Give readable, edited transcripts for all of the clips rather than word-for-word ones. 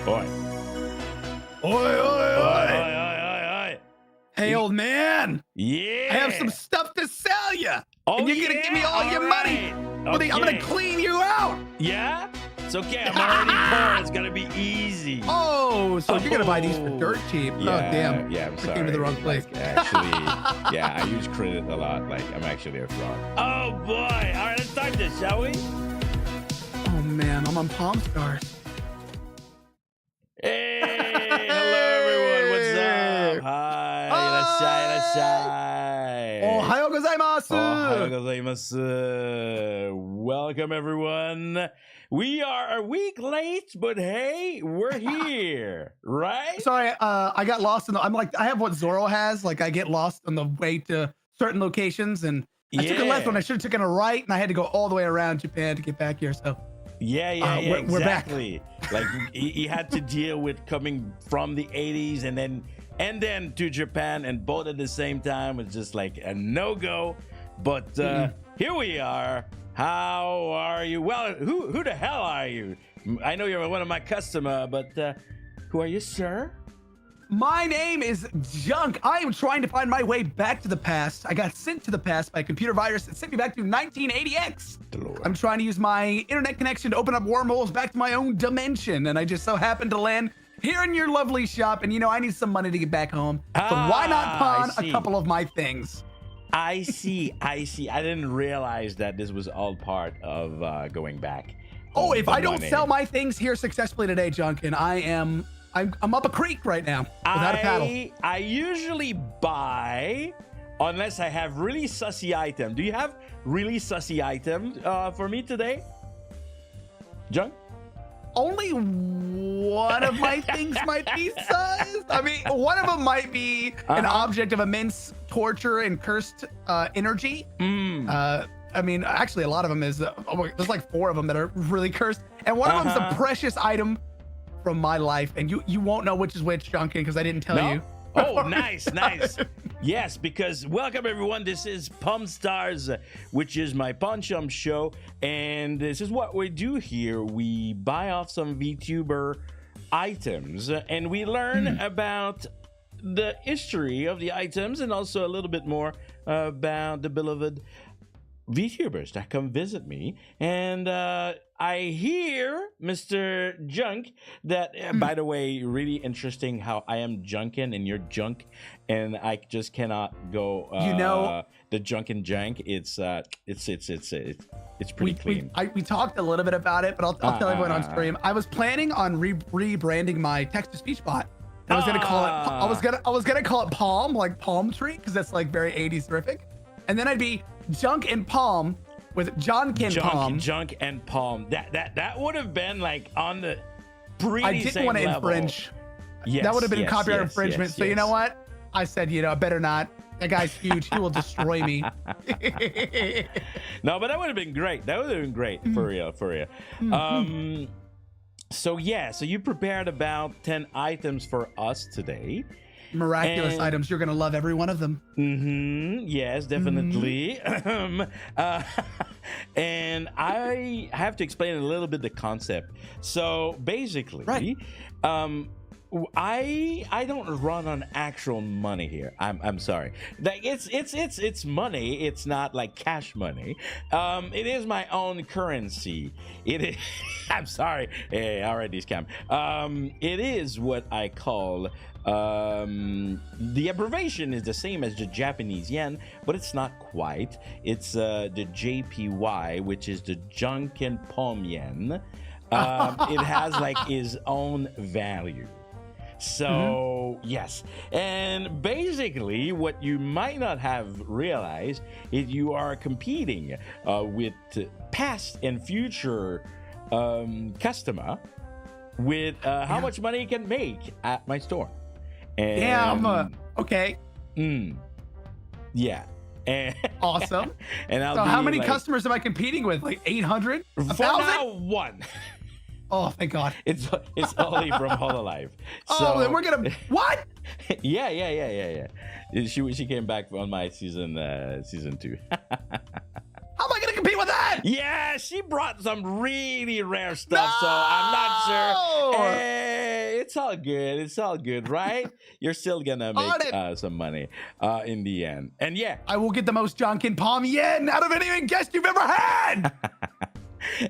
Oi. Oi, oi, Oi, oi. oi. Hey, old man. Yeah. I have some stuff to sell you. Oh, and you're going to give me all your money. Okay. I'm going to clean you out. Yeah? It's okay. I'm already poor. It's going to be easy. Oh, so you're going to buy these for dirt cheap. Yeah, Oh, damn. Yeah, I'm I sorry. came to the wrong place. Like, actually, yeah, I use credit a lot. Like, I'm actually a fraud. Oh, boy. All right, let's start this, shall we? Oh, man. I'm on Pomme Stars. Hey, hello, everyone. What's up? Hi, irasshai. Ohayou gozaimasu. Ohayou gozaimasu. Welcome, everyone. We are a week late, but hey, we're here, right? Sorry, I got lost in the. I'm like, I have what Zorro has. Like, I get lost on the way to certain locations, and I took a left when I should have taken a right, and I had to go all the way around Japan to get back here. So, yeah, we're exactly. Like he had to deal with coming from the 80s and then to Japan, and both at the same time was just like a no-go. But here we are. How are you? Well, who the hell are you? I know you're one of my customer, but who are you, sir? my name is Jank. I am trying to find my way back to the past. I got sent to the past by a computer virus that sent me back to 1980X. I'm trying to use my internet connection to open up wormholes back to my own dimension, and I just so happened to land here in your lovely shop, and you know, I need some money to get back home. So why not pawn a couple of my things? I see. I didn't realize that this was all part of going back. Oh, if I don't sell my things here successfully today, Janken, I'm up a creek right now without a paddle. I usually buy unless I have really sussy item. Do you have really sussy item for me today, Jank? Only one of my things might be sus. I mean, one of them might be an object of immense torture and cursed energy. I mean, actually, a lot of them is, there's like 4 of them that are really cursed. And one of them's a precious item from my life. And you won't know which is which, Janken, because I didn't tell you. Oh, nice. Yes, because welcome everyone. This is Pomme Stars, which is my pawn shop show, and this is what we do here. We buy off some VTuber items, and we learn about the history of the items, and also a little bit more about the beloved VTubers that come visit me. And I hear, Mr. Jank, that by the way, really interesting how I am Janken and you're Junk, and I just cannot go. You know, the Junk and Jank. It's pretty clean. We talked a little bit about it, but I'll tell everyone on stream. I was planning on rebranding my text-to-speech bot. I was gonna call it. I was gonna call it Palm, like palm tree, because that's like very 80s terrific. And then I'd be Junk and Palm with Janken Palm. Junk and Palm. That would have been like on the pretty I didn't want to infringe. Yes, that would have been copyright infringement. So you know what? I said, I better not. That guy's huge. He will destroy me. No, but that would have been great. That would have been great for real. So you prepared about 10 items for us today. Miraculous items. You're gonna love every one of them. Yes, definitely. And I have to explain a little bit the concept. So basically, I don't run on actual money here. I'm sorry. Like it's money. It's not like cash money. It is my own currency. It is. I'm sorry. Hey, I read these cam. It is what I call. The abbreviation is the same as the Japanese yen, but it's not quite. It's the JPY, which is the Janken Palm yen. It has like its own value. So yes, and basically what you might not have realized is you are competing with past and future customer with how much money you can make at my store. And, okay. Yeah. And, awesome. And so how many customers am I competing with? Like 800? 1,000? For now, 1. Oh, thank God. It's only from Hololive. So, then we're gonna what? Yeah. She came back on my season 2. How am I gonna compete with that? Yeah, she brought some really rare stuff, so I'm not sure. Hey, it's all good. It's all good, right? You're still gonna make some money in the end. And yeah, I will get the most Janken Pomme yen out of any guest you've ever had.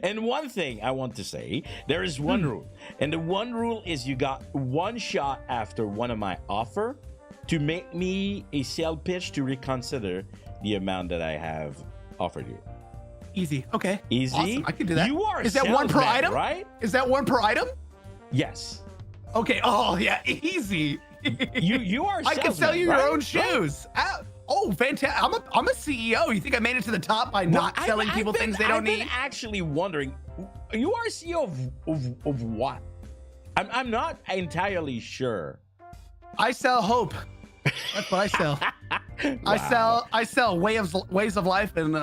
And one thing I want to say, there is one rule. And the one rule is you got one shot after one of my offer to make me a sale pitch to reconsider the amount that I have offered you. Easy. Okay. Easy. Awesome. I can do that. You are Is that one per item? Right? Is that one per item? Yes. Okay. Oh yeah. Easy. You are. I can sell you your own shoes. Oh, fantastic! I'm a CEO. You think I made it to the top by not selling people things they don't need? I've been actually wondering, you are CEO of what? I'm not entirely sure. I sell hope. That's what I sell. Wow. I sell ways of life, and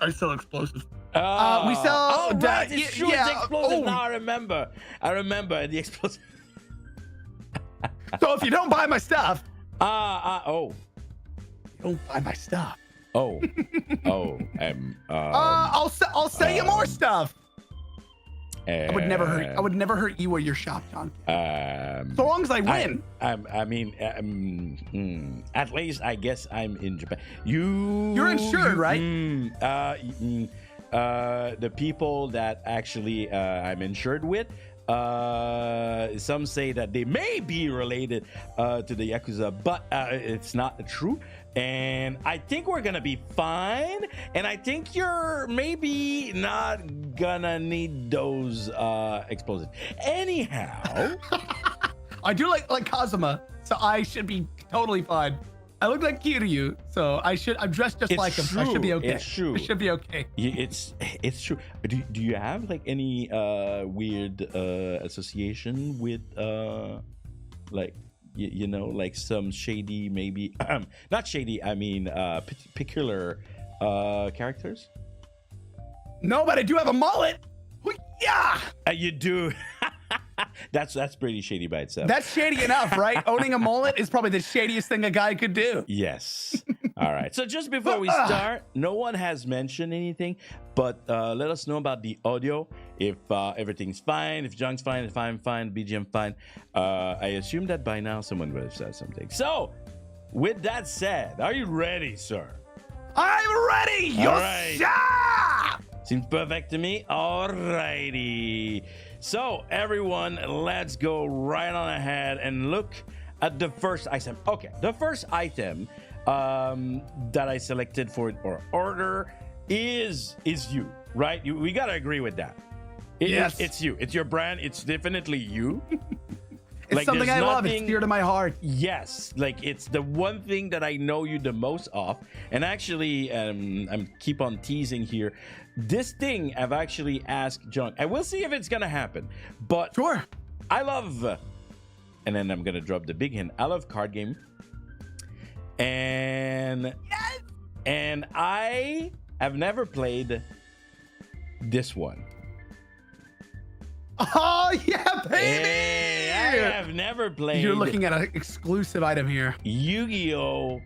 I sell explosives. We sell. Oh, right. It's true. Yeah. It's explosive. Now I remember the explosive. So if you don't buy my stuff, oh. don't buy my stuff. Oh. I'll sell you more stuff. I would never hurt you or your shop, John. So long as I win. At least I guess I'm in Japan. You're insured, right? The people that actually I'm insured with, some say that they may be related to the Yakuza, but it's not true. And I think we're gonna be fine. And I think you're maybe not gonna need those explosives. Anyhow, I do like Kazuma, so I should be totally fine. I look like Kiryu, so I'm dressed just like him. So I should be okay. It's true. I should be okay. It's true. Do you have like any weird association with like you know, like some shady, maybe not shady, I mean peculiar characters? No, but I do have a mullet. Yeah. You do. That's pretty shady by itself. That's shady enough, right? Owning a mullet is probably the shadiest thing a guy could do. Yes. All right. So just before we start, no one has mentioned anything, but let us know about the audio. If everything's fine, if Jank's fine, if I'm fine, BGM fine. I assume that by now someone would have said something. So with that said, are you ready, sir? I'm ready. Yes. Right. Seems perfect to me. All righty. So everyone, let's go right on ahead and look at the first item. Okay, the first item that I selected for our order is you, right? We gotta agree with that. Yes, it's you. It's your brand. It's definitely you. It's like, something I love. It's dear to my heart. Yes, like it's the one thing that I know you the most of. And actually, I'm keep on teasing here. This thing I've actually asked Jank. I will see if it's gonna happen. But sure, I love, and then I'm gonna drop the big hint. I love card game, and yes! And I have never played this one. Oh yeah, baby! Hey, I have never played. You're looking at an exclusive item here. Yu-Gi-Oh!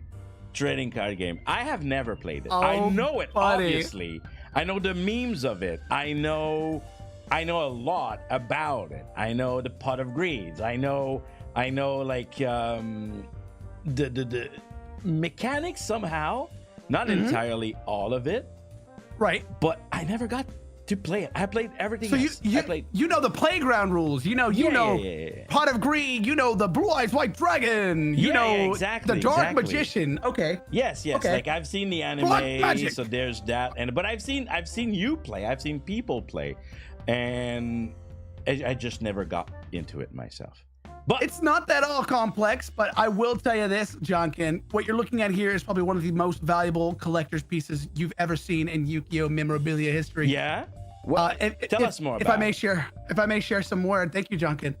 Trading card game. I have never played it. Oh, I know it, buddy. obviously. I know the memes of it. I know a lot about it. I know the pot of greeds. I know like the mechanics somehow. Not entirely all of it. Right. But I never got to play it. I played everything so else. You know the playground rules. You know pot of greed. You know the blue-eyed white dragon. You know exactly, the dark magician. Okay. Yes. Okay. Like I've seen the anime, so there's that. But I've seen you play. I've seen people play, and I just never got into it myself. But it's not that all complex. But I will tell you this, Janken, what you're looking at here is probably one of the most valuable collector's pieces you've ever seen in Yu-Gi-Oh! Memorabilia history. Yeah. Well, tell us more. If I may share some word, thank you, Janken.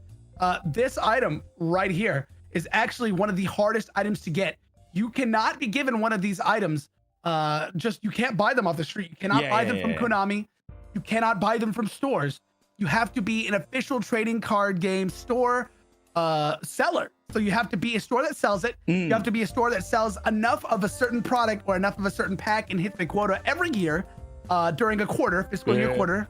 This item right here is actually one of the hardest items to get. You cannot be given one of these items. You can't buy them off the street. You cannot buy them from Konami. You cannot buy them from stores. You have to be an official trading card game store seller. So you have to be a store that sells it. You have to be a store that sells enough of a certain product or enough of a certain pack and hit the quota every year during a quarter, fiscal year quarter.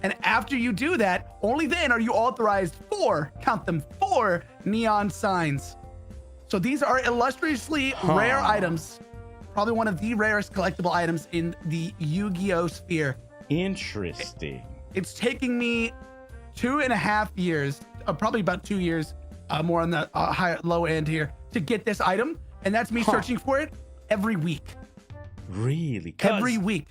And after you do that, only then are you authorized 4, count them, 4 neon signs. So these are illustriously rare items. Probably one of the rarest collectible items in the Yu-Gi-Oh sphere. Interesting. It's taking me 2.5 years, probably about 2 years, more on the low end here, to get this item. And that's me searching for it every week. Really? Every week.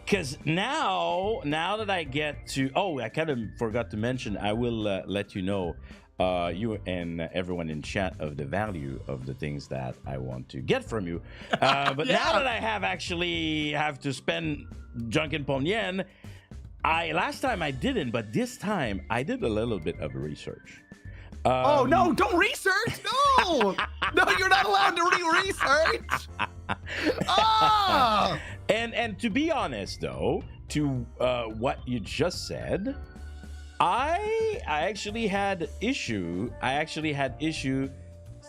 Because now that I get to, I kind of forgot to mention, I will let you know, you and everyone in chat, of the value of the things that I want to get from you. But now that I have to spend Janken Pomme Yen, last time I didn't, but this time I did a little bit of research. Oh no, don't research! No! No, you're not allowed to research! Oh! And to be honest though, to what you just said, I actually had issue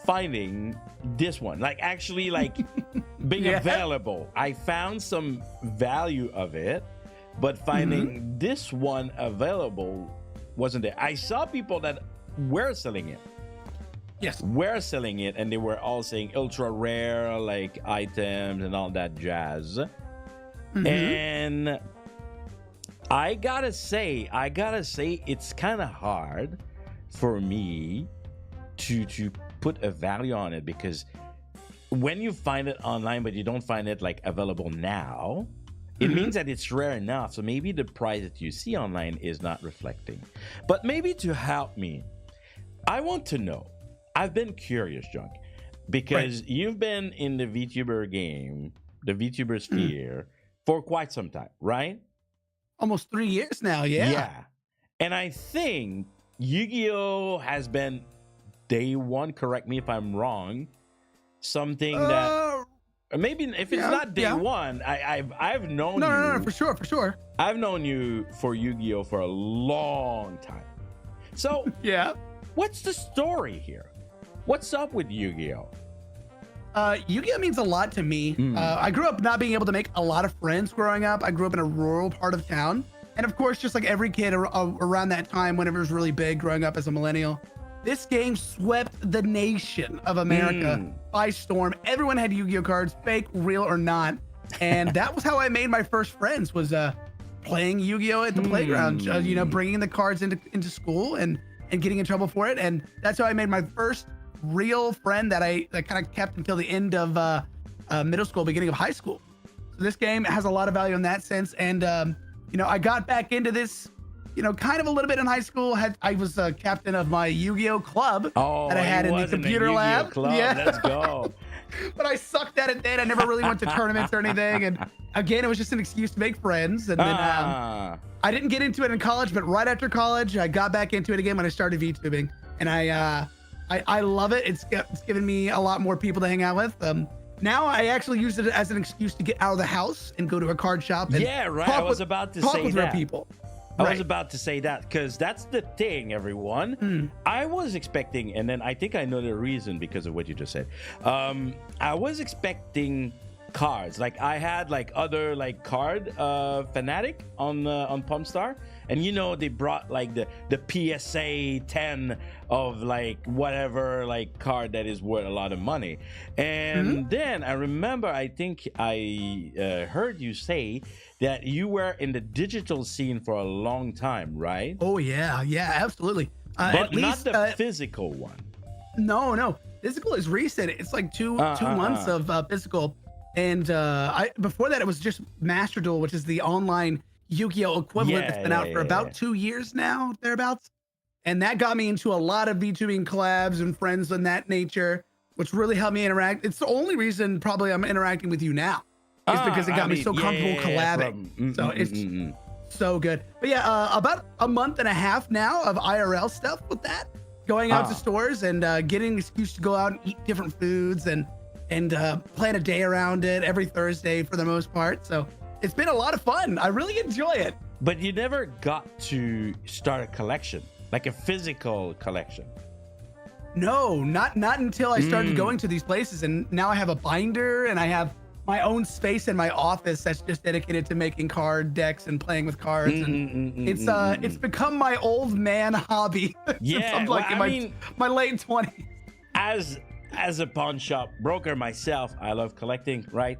finding this one. Like actually being available. I found some value of it, but finding this one available wasn't there. I saw people that were selling it. Yes. Were selling it, and they were all saying ultra rare like items and all that jazz. And I gotta say it's kind of hard for me to put a value on it, because when you find it online but you don't find it like available now, it means that it's rare enough. So maybe the price that you see online is not reflecting. But maybe to help me, I want to know. I've been curious, Jank, because you've been in the VTuber game, the VTuber sphere, for quite some time, right? Almost 3 years now, yeah. Yeah. And I think Yu-Gi-Oh has been day one, correct me if I'm wrong, something that maybe if it's not day one, I've known you. No, for sure. I've known you for Yu-Gi-Oh for a long time. So what's the story here? What's up with Yu-Gi-Oh? Yu-Gi-Oh means a lot to me. I grew up not being able to make a lot of friends growing up. I grew up in a rural part of town. And of course, just like every kid around that time, whenever it was really big growing up as a millennial, this game swept the nation of America by storm. Everyone had Yu-Gi-Oh cards, fake, real or not. And that was how I made my first friends, was playing Yu-Gi-Oh at the playground, you know, bringing the cards into school and getting in trouble for it. And that's how I made my first real friend that I kind of kept until the end of middle school, beginning of high school. So this game has a lot of value in that sense. And, you know, I got back into this, you know, kind of a little bit in high school. I was captain of my Yu-Gi-Oh club that I had in the computer lab. Club. Yeah, let's go. But I sucked at it then. I never really went to tournaments or anything. And again, it was just an excuse to make friends. And then I didn't get into it in college, but right after college, I got back into it again when I started VTubing. And I love it. It's given me a lot more people to hang out with. Now I actually use it as an excuse to get out of the house and go to a card shop. And I was about to say that. People. I was about to say that, because that's the thing, everyone. I was expecting, and then I think I know the reason because of what you just said. I was expecting cards. Like I had like other like card fanatic on Pomme Star, and you know they brought like the PSA 10 of like whatever like card that is worth a lot of money. And then I remember, I think I heard you say that you were in the digital scene for a long time, right? Oh yeah, absolutely. But at least, not the physical one. No, physical is recent. It's like two months of physical. And before that, it was just Master Duel, which is the online Yu-Gi-Oh equivalent that's been out for about 2 years now, thereabouts. And that got me into a lot of VTubing collabs and friends in that nature, which really helped me interact. It's the only reason probably I'm interacting with you now, is because it got me so comfortable collabing. So it's so good. But yeah, about a month and a half now of IRL stuff with that, going out to stores and getting an excuse to go out and eat different foods and plan a day around it every Thursday for the most part. So it's been a lot of fun. I really enjoy it. But you never got to start a collection, like a physical collection. No, not until I started going to these places. And now I have a binder and I have my own space in my office that's just dedicated to making card decks and playing with cards. And it's become my old man hobby. Yeah, I'm like my late 20s. As a pawn shop broker myself, I love collecting, right?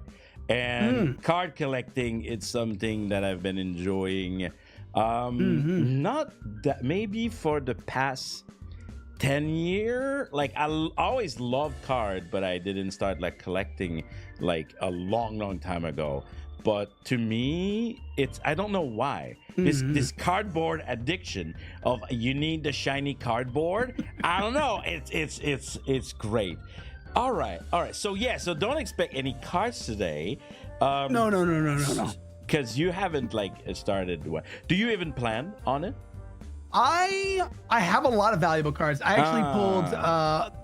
And card collecting, it's something that I've been enjoying. Not that, maybe for the past 10 year, like I always loved card, but I didn't start like collecting like a long time ago. But to me, it's, I don't know why, this cardboard addiction of you need the shiny cardboard. I don't know, it's great. All right, so yeah, so don't expect any cards today. No. Because you haven't like started. Do you even plan on it? I have a lot of valuable cards. I actually pulled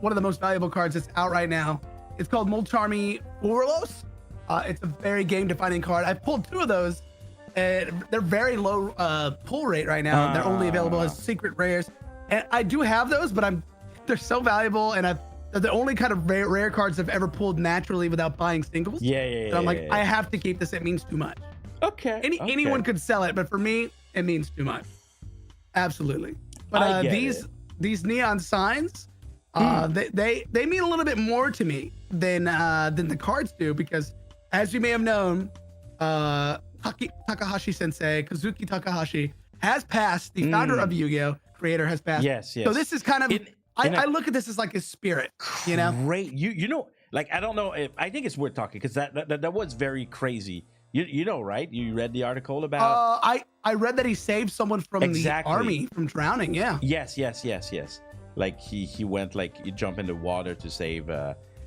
one of the most valuable cards that's out right now. It's called Molcharmi Urlos. It's a very game-defining card. I pulled 2 of those, and they're very low pull rate right now. They're only available as secret rares, and I do have those, but they're so valuable, and they're the only kind of rare cards I've ever pulled naturally without buying singles. Yeah. So I'm like, I have to keep this. It means too much. Okay. Anyone could sell it, but for me, it means too much. Absolutely. But these neon signs, they mean a little bit more to me than the cards do, because as you may have known, Takahashi Sensei, Kazuki Takahashi, has passed. The founder of Yu-Gi-Oh! Creator has passed. Yes. So this is kind of I look at this as like his spirit. You know, great. You know, like I don't know if I think it's worth talking, because that was very crazy. You know, right? You read the article about. I read that he saved someone from the army from drowning. Yeah. Yes. Like he went, like he jumped in the water to save.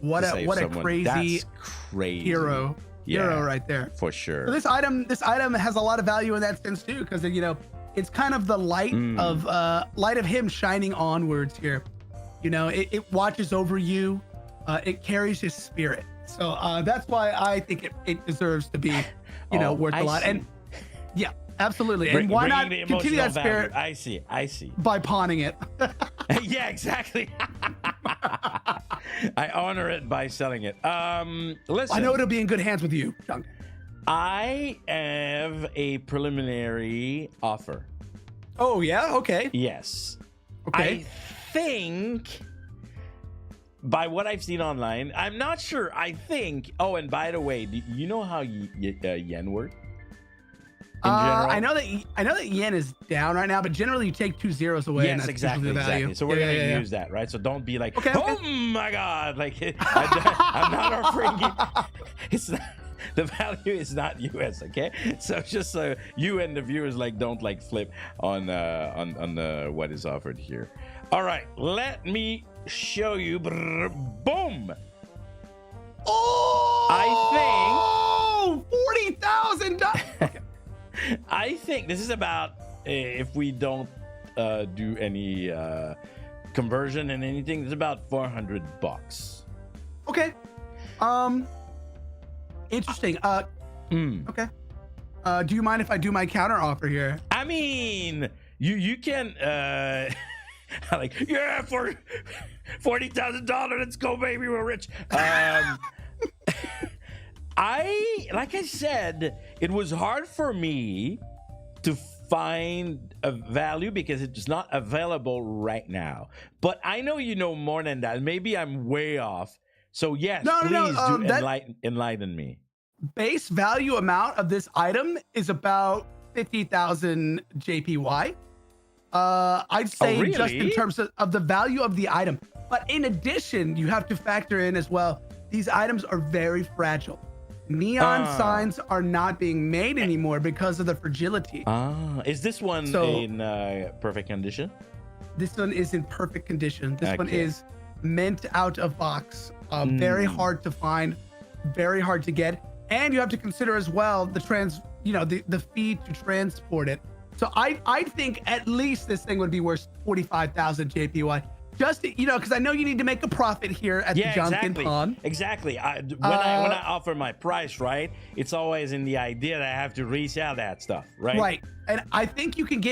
What a crazy hero right there, for sure. So this item has a lot of value in that sense too, because you know it's kind of the light of him shining onwards here. You know, it watches over you, it carries his spirit. So that's why I think it deserves to be, worth a lot. And yeah, absolutely. And why not continue that spirit? I see. By pawning it. Yeah, exactly. I honor it by selling it. Listen, I know it'll be in good hands with you, Jank. I have a preliminary offer. Oh yeah, okay. Yes. Okay. I think, by what I've seen online, I'm not sure. I think. Oh, and by the way, do you know how yen work? I know that yen is down right now, but generally you take 2 zeros away. Yes, and exactly. So we're gonna use that, right? So don't be like, oh my god, like I'm not offering you. It's not, the value is not US, okay? So just so you and the viewers like don't like flip on what is offered here. All right, let me show you. Boom. Oh, $40,000. I think this is about, if we don't do any conversion and anything, it's about $400. Okay. Interesting. Okay. Do you mind if I do my counter offer here? I mean, you can like, yeah, for $40,000, let's go, baby, we're rich. Like I said, it was hard for me to find a value because it's not available right now. But I know you know more than that. Maybe I'm way off. So yes, please do enlighten me. Base value amount of this item is about 50,000 JPY. I'd say just in terms of the value of the item. But in addition, you have to factor in as well, these items are very fragile. Neon signs are not being made anymore because of the fragility. Is this one in perfect condition? This one is in perfect condition. This one is mint out of box. Very hard to find, very hard to get. And you have to consider as well the fee to transport it. So I think at least this thing would be worth 45,000 JPY. Just, because I know you need to make a profit here at the Janken Pawn. Exactly. When I offer my price, right, it's always in the idea that I have to resell that stuff, right? Right. And I think you can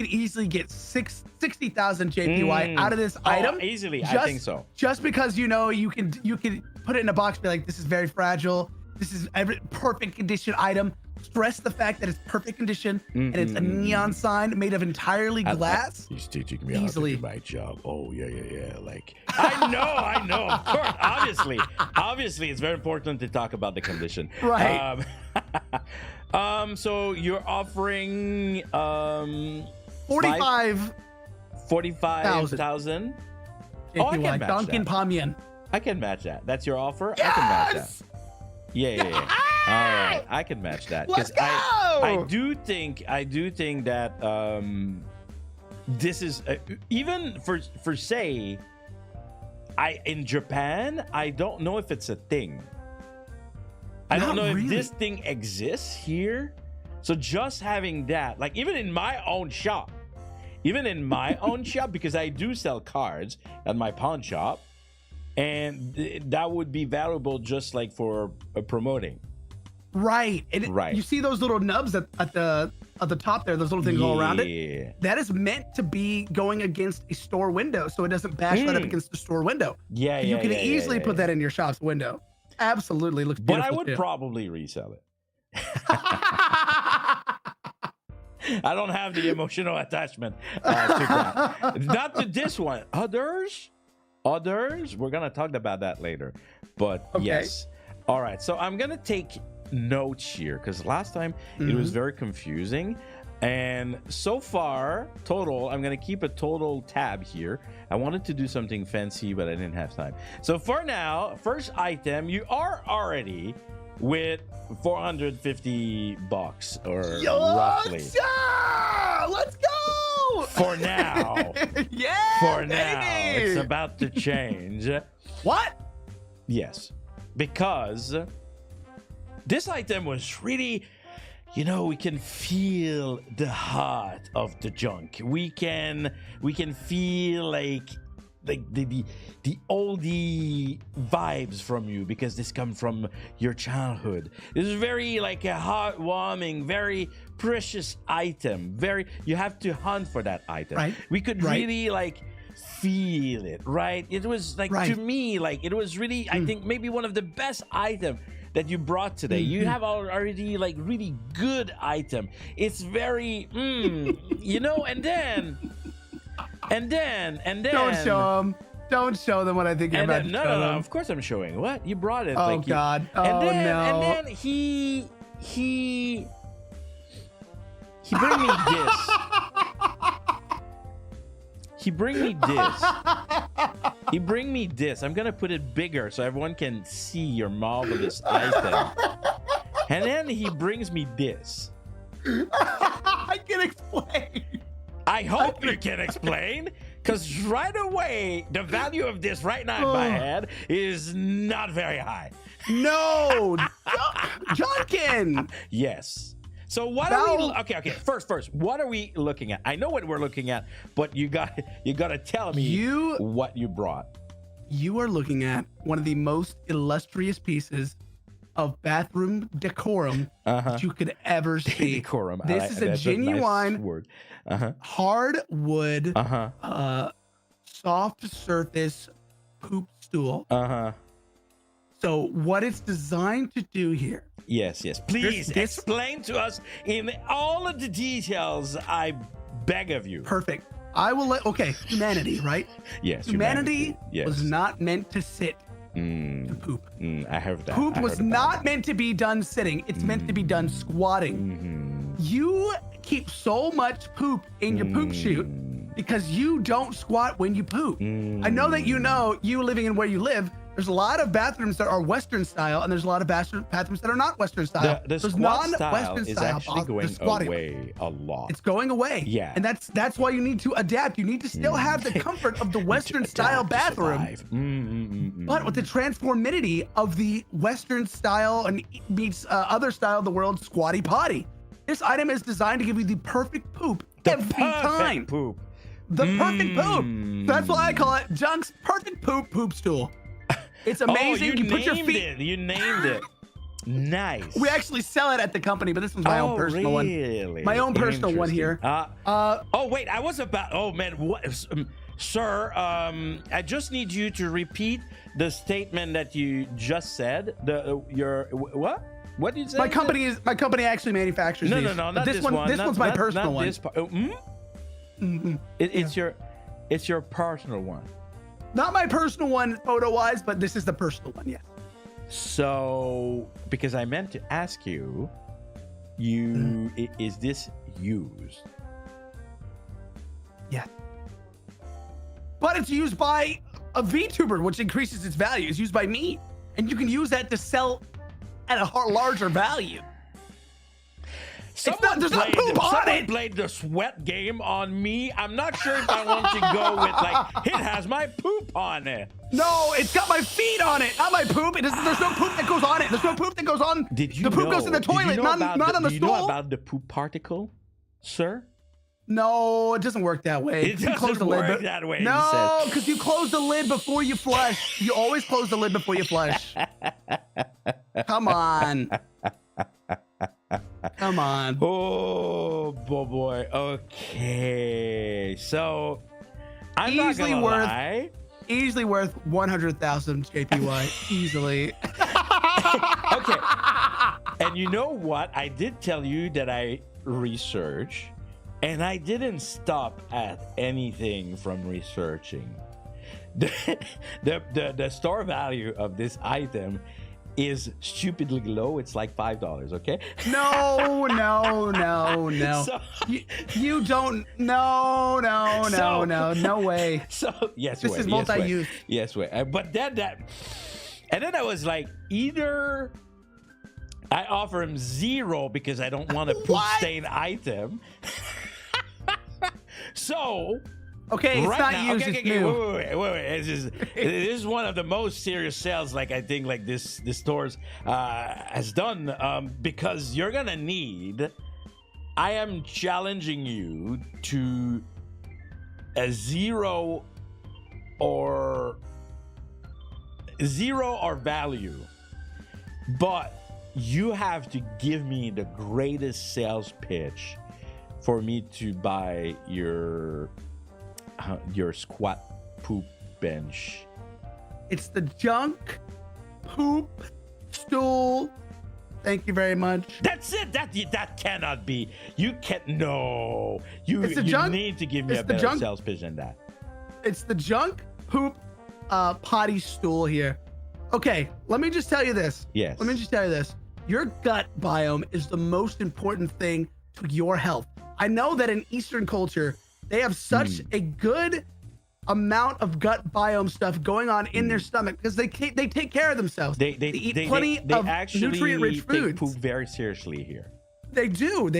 easily get 60,000 JPY out of this item. Easily, I think so. Just because you can put it in a box, be like, this is very fragile. This is every perfect condition item. Stress the fact that it's perfect condition and it's a neon sign made of entirely glass. He's teaching me how to do my job. Oh yeah. Like I know. Of course, obviously, it's very important to talk about the condition. Right. So you're offering 45,000. Oh, I can match Janken that. Pommian. I can match that. That's your offer. Yes! I can match that. Yeah. All right, I can match that. Let's go. I do think that this is even for say, in Japan, I don't know if it's a thing. I don't know if this thing exists here. So just having that, like even in my own shop, because I do sell cards at my pawn shop, and that would be valuable just like for promoting. Right. And right. You see those little nubs at the top there, those little things all around it? That is meant to be going against a store window so it doesn't bash right up against the store window. Yeah. You can easily put that in your shop's window. Absolutely looks beautiful. But I would probably resell it. I don't have the emotional attachment to that. Not to this one. Others, we're going to talk about that later. But yes. All right. So I'm going to take notes here because last time it was very confusing. And so far, total, I'm going to keep a total tab here. I wanted to do something fancy, but I didn't have time. So for now, first item, you are already with $450 or roughly. Let's go! For now. Yeah, For now. baby! It's about to change. What? Yes. Because this item was really, we can feel the heart of the junk. We can feel like the oldie vibes from you because this comes from your childhood. This is very like a heartwarming, very precious item. You have to hunt for that item. Right. We could really like feel it, right? It was like to me, like it was really, I think maybe one of the best items that you brought today. You have already like really good item. It's very, and then. Don't show them what I think you're about to show them. No, of course I'm showing. What? You brought it. Oh, God. And then he bring me this. He bring me this. I'm gonna put it bigger so everyone can see your marvelous item. And then he brings me this. I can explain. I hope you can explain, because right away, the value of this right now in my head is not very high. No, Janken. Yes. So what are we? Okay. First, what are we looking at? I know what we're looking at, but you got to tell me what you brought. You are looking at one of the most illustrious pieces of bathroom decorum that you could ever see. Decorum. This is a genuine nice word. hardwood, soft surface poop stool. So what it's designed to do here. Yes. Please explain to us in all of the details. I beg of you. Perfect. I will humanity, right? Yes. Humanity was not meant to sit to poop. I heard that. Poop was not meant to be done sitting. It's meant to be done squatting. You keep so much poop in your poop chute because you don't squat when you poop. I know that you living in where you live, there's a lot of bathrooms that are Western style, and there's a lot of bathrooms that are not Western style. The squat style is actually going away a lot. It's going away. Yeah. And that's why you need to adapt. You need to still have the comfort of the Western style bathroom. But with the transformity of the Western style and meets other style of the world, squatty potty. This item is designed to give you the perfect poop every time. The perfect poop. That's why I call it Junk's perfect poop stool. It's amazing. You put your feet. You named it. Nice. We actually sell it at the company, but this one's my own personal one. My own personal one here. Oh wait, I was about. Oh man, what? Sir, I just need you to repeat the statement that you just said. What? What did you say? My company actually manufactures these. No, not this one. This one's my personal one. It's your personal one. Not my personal one photo-wise, but this is the personal one, yes. So, because I meant to ask you, is this used? Yeah. But it's used by a VTuber, which increases its value. It's used by me. And you can use that to sell at a larger value. Someone played the sweat game on me. I'm not sure if I want to go with like, it has my poop on it. No, it's got my feet on it, not my poop. There's no poop that goes on it. There's no poop that goes on. The poop goes in the toilet, not on the stool. Do you know about the poop particle, sir? No, it doesn't work that way. It doesn't work that way. No, because you close the lid before you flush. You always close the lid before you flush. Come on. Come on. Oh, boy. Okay. So, I'm not gonna lie. Easily worth 100,000 JPY. Easily. Okay. And you know what? I did tell you that I research, and I didn't stop at anything from researching. The store value of this item is stupidly low. It's like $5, okay? No. So, you don't. No way. So yes, this is multi-use. Yes, way. But then and then I was like, either I offer him 0 because I don't want a poop stain item. So. Okay, it's not used. It's new. Wait. This is one of the most serious sales, like I think, like this stores has done, because you're gonna need. I am challenging you to a 0 or value, but you have to give me the greatest sales pitch for me to buy your squat poop bench. It's the Jank poop stool. Thank you very much. That's it. That cannot be. You can't. No. You need to give me a better sales pitch than that. It's the Jank poop potty stool here. Okay, let me just tell you this. Yes. Let me just tell you this. Your gut biome is the most important thing to your health. I know that in Eastern culture, they have such a good amount of gut biome stuff going on in their stomach because they take care of themselves. They eat plenty of nutrient-rich foods. They take poop very seriously here. They do.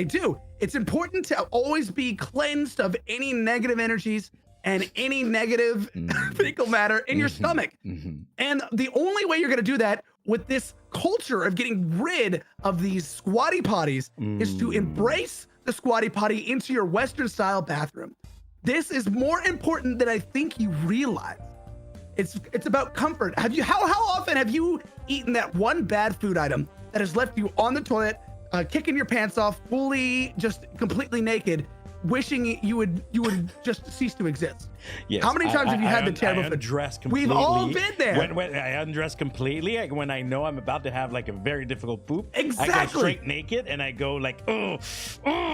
It's important to always be cleansed of any negative energies and any negative fecal matter in your stomach. And the only way you're going to do that with this culture of getting rid of these squatty potties is to embrace the squatty potty into your Western style bathroom. This is more important than I think you realize. It's about comfort. How often have you eaten that one bad food item that has left you on the toilet, kicking your pants off, fully just completely naked, wishing you would just cease to exist? Yes, how many times have you had the terrible food? We've all been there. When I undress completely, when I know I'm about to have like a very difficult poop, exactly. I go straight naked and I go like, oh,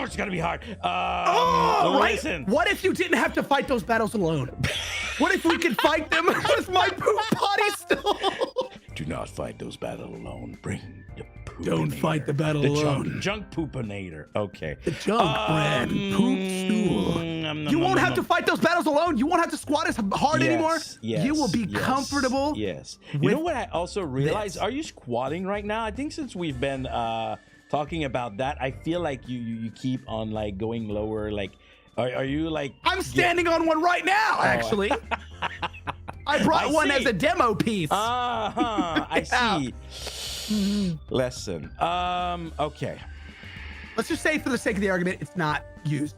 it's gonna be hard. Right? Listen. What if you didn't have to fight those battles alone? What if we could fight them with my poop potty stool? Do not fight those battles alone. Bring the poop. Don't fight the battle alone. Junk poopinator. Okay. The Junk brand poop stool. You won't have to fight those battles alone. You won't have to squat as hard anymore. You will be comfortable. Yes. You know what I also realized? Are you squatting right now? I think since we've been talking about that, I feel like you keep on like going lower. Like, are you like? I'm standing on one right now, actually. I brought one as a demo piece. I see. Listen. Okay. Let's just say, for the sake of the argument, it's not used.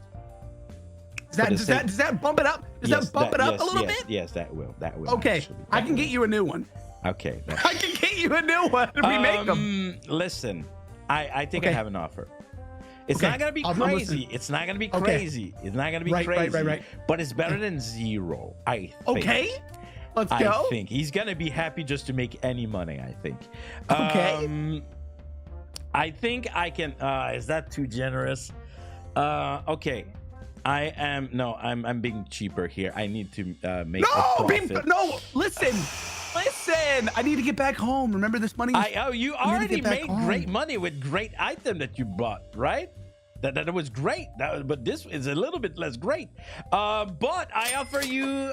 Does that bump it up? Does that bump it up a little bit? Yes, that will. Okay, actually, I can get you a new one. Okay. I can get you a new one. We make them. Listen, I think I have an offer. It's Okay. not gonna be I'm crazy. listening. It's not gonna be Okay. crazy. It's not gonna be Right, crazy. right. But it's better than zero, I think. Okay. Let's I go. think he's gonna be happy just to make any money. I think. Okay. I think I can. Is that too generous? Okay. I'm being cheaper here. I need to make a profit. Listen. I need to get back home. Remember, this money. You already made great money with great item that you bought, right? That was great. But this is a little bit less great. But I offer you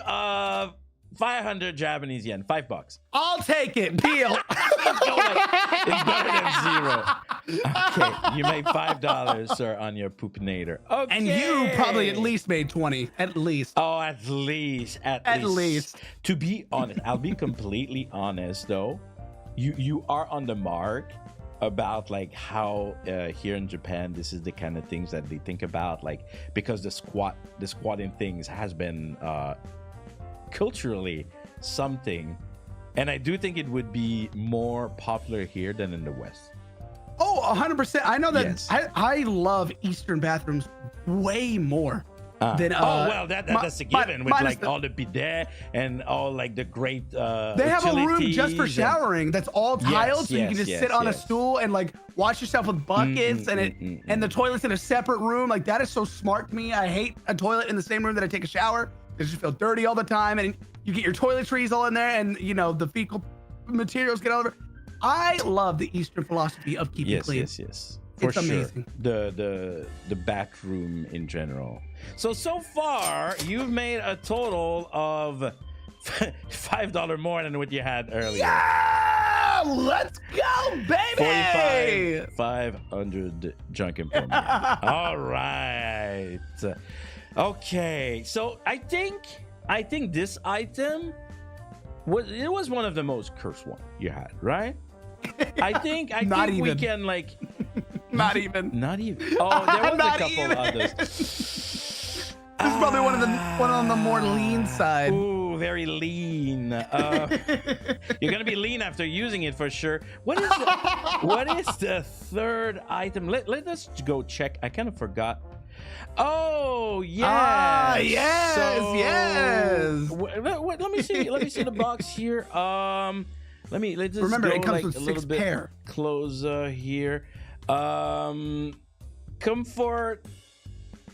500 Japanese yen, $5. I'll take it. Deal. It's better than zero. Okay, you made $5, sir, on your poopinator. Okay. And you probably at least made 20. At least. Oh, at least. To be honest, I'll be completely honest though. You are on the mark about like how here in Japan this is the kind of things that they think about, like because the squatting things has been culturally something, and I do think it would be more popular here than in the West. Oh, 100%. I know that. Yes. I love Eastern bathrooms way more than. That's a given with like all the bidet and all like the great. They have a room just for showering that's all tiled, so you can just sit on a stool and like wash yourself with buckets, and the toilet's in a separate room. Like that is so smart to me. I hate a toilet in the same room that I take a shower. They just feel dirty all the time, and you get your toiletries all in there, and you know the fecal materials get all over. I love the Eastern philosophy of keeping clean. Yes. For it's sure. amazing. The bathroom in general. So far you've made a total of $5 more than what you had earlier. Yeah, let's go, baby. 500 Janken per minute. All right. Okay. So I think this item was one of the most cursed one you had, right? I think we can like not even. Oh, there was a couple others. This is probably one on the more lean side. Ooh, very lean. You're gonna be lean after using it for sure. What is the third item? Let us go check. I kind of forgot. Oh yes. Yes. Let me see. Let me see the box here. Let's just remember go, it comes like, with a 6 little bit pair. Closer here. Comfort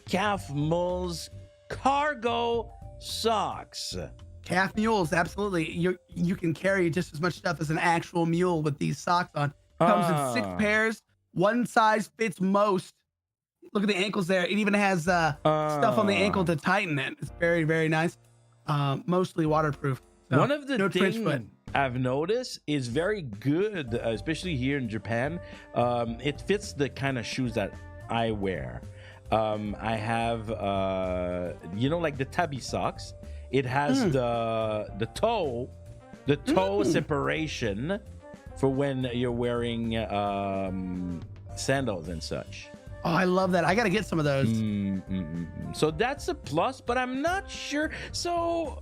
calf mules cargo socks. Calf mules, absolutely. You can carry just as much stuff as an actual mule with these socks on. Comes in 6 pairs. One size fits most. Look at the ankles there. It even has stuff on the ankle to tighten it. It's very, very nice. Mostly waterproof. So, one of the no things I've noticed is very good, especially here in Japan. It fits the kind of shoes that I wear. I have, like the tabi socks. It has the toe separation for when you're wearing sandals and such. Oh, I love that. I got to get some of those. So that's a plus, but I'm not sure. So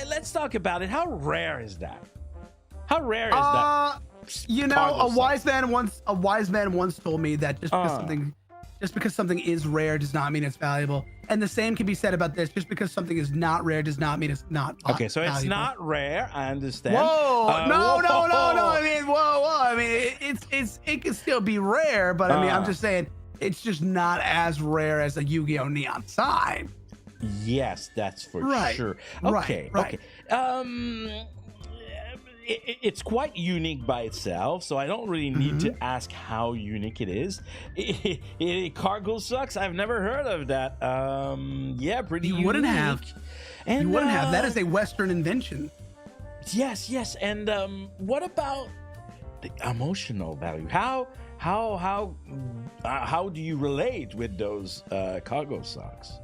let's talk about it. How rare is that? How rare is that? You know, a wise man once told me that just because something is rare does not mean it's valuable. And the same can be said about this. Just because something is not rare does not mean it's not okay, so valuable. it's not rare. I understand. Whoa, no. I mean, whoa. I mean, it can still be rare, but I mean, I'm just saying it's just not as rare as a Yu-Gi-Oh! Neon sign. Yes, that's for sure. Right. Okay. It's quite unique by itself, so I don't really need to ask how unique it is. Cargo socks, I've never heard of that. Yeah, pretty unique. You wouldn't have. And, you wouldn't have. That is a Western invention. Yes. And what about the emotional value? How do you relate with those cargo socks?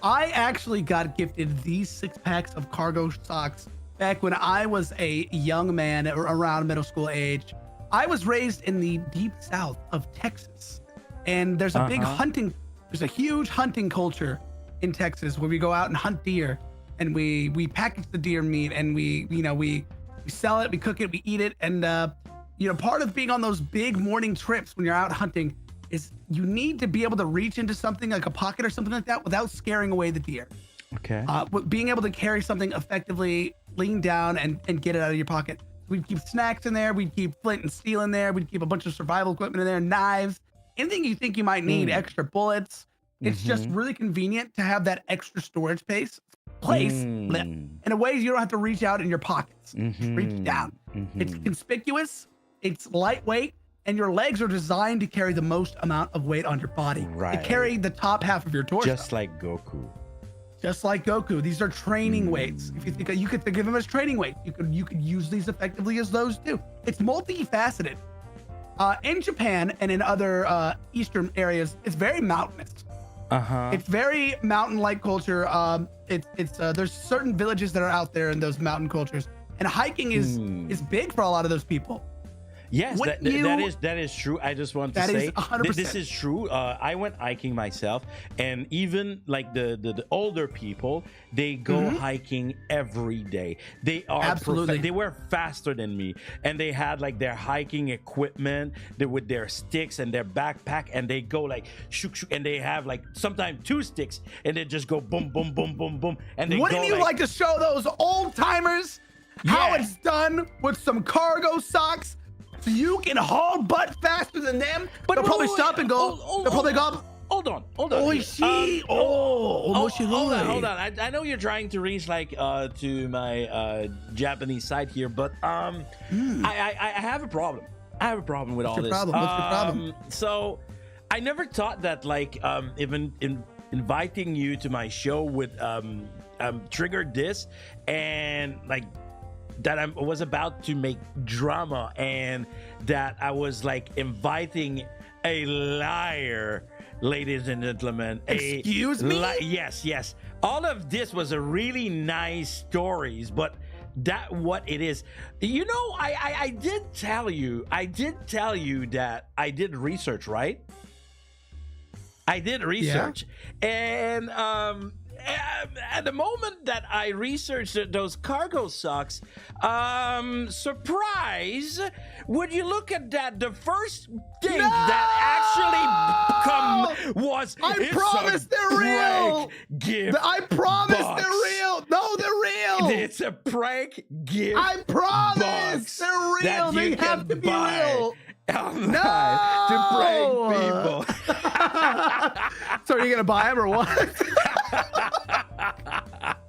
I actually got gifted these 6 packs of cargo socks back when I was a young man around middle school age. I was raised in the deep south of Texas, and there's a there's a huge hunting culture in Texas where we go out and hunt deer, and we package the deer meat, and we sell it, we cook it, we eat it, and part of being on those big morning trips when you're out hunting is you need to be able to reach into something like a pocket or something like that without scaring away the deer. Okay. Being able to carry something effectively, lean down and get it out of your pocket. We'd keep snacks in there. We'd keep flint and steel in there. We'd keep a bunch of survival equipment in there, knives, anything you think you might need, extra bullets. It's just really convenient to have that extra storage place in a way you don't have to reach out in your pockets. Just reach down. It's conspicuous. It's lightweight. And your legs are designed to carry the most amount of weight on your body. Right. To carry the top half of your torso. Just like Goku. Just like Goku. These are training weights. If you think you could think of them as training weights, you could use these effectively as those too. It's multifaceted. In Japan and in other Eastern areas, it's very mountainous. It's very mountain-like culture. There's certain villages that are out there in those mountain cultures, and hiking is big for a lot of those people. Yes, that is true. I just want to say 100%. This is true. I went hiking myself, and even like the older people, they go hiking every day. They are absolutely. They were faster than me, and they had like their hiking equipment with their sticks and their backpack, and they go like shook, and they have like sometimes 2 sticks, and they just go boom, boom, boom, boom, boom, and they Wouldn't you like to show those old timers how it's done with some cargo socks? So you can haul butt faster than them. But they'll probably stop and go. They'll probably go. Hold on. Hold on. I know you're trying to reach like to my Japanese side here, but I have a problem. I have a problem with all this. What's your problem? So I never thought that like even inviting you to my show would trigger this, and like that I was about to make drama, and that I was like inviting a liar, ladies and gentlemen. Excuse me? Yes. All of this was a really nice stories, but that what it is. You know, I did tell you that I did research, right? I did research, and at the moment that I researched those cargo socks, surprise, would you look at that? The first thing that actually was I promise they're real. Gift I promise box. they're real. No, they're real. It's a prank gift. I promise box they're real. that They you have can to be buy real. Online No! to prank people. So are you gonna buy them or what?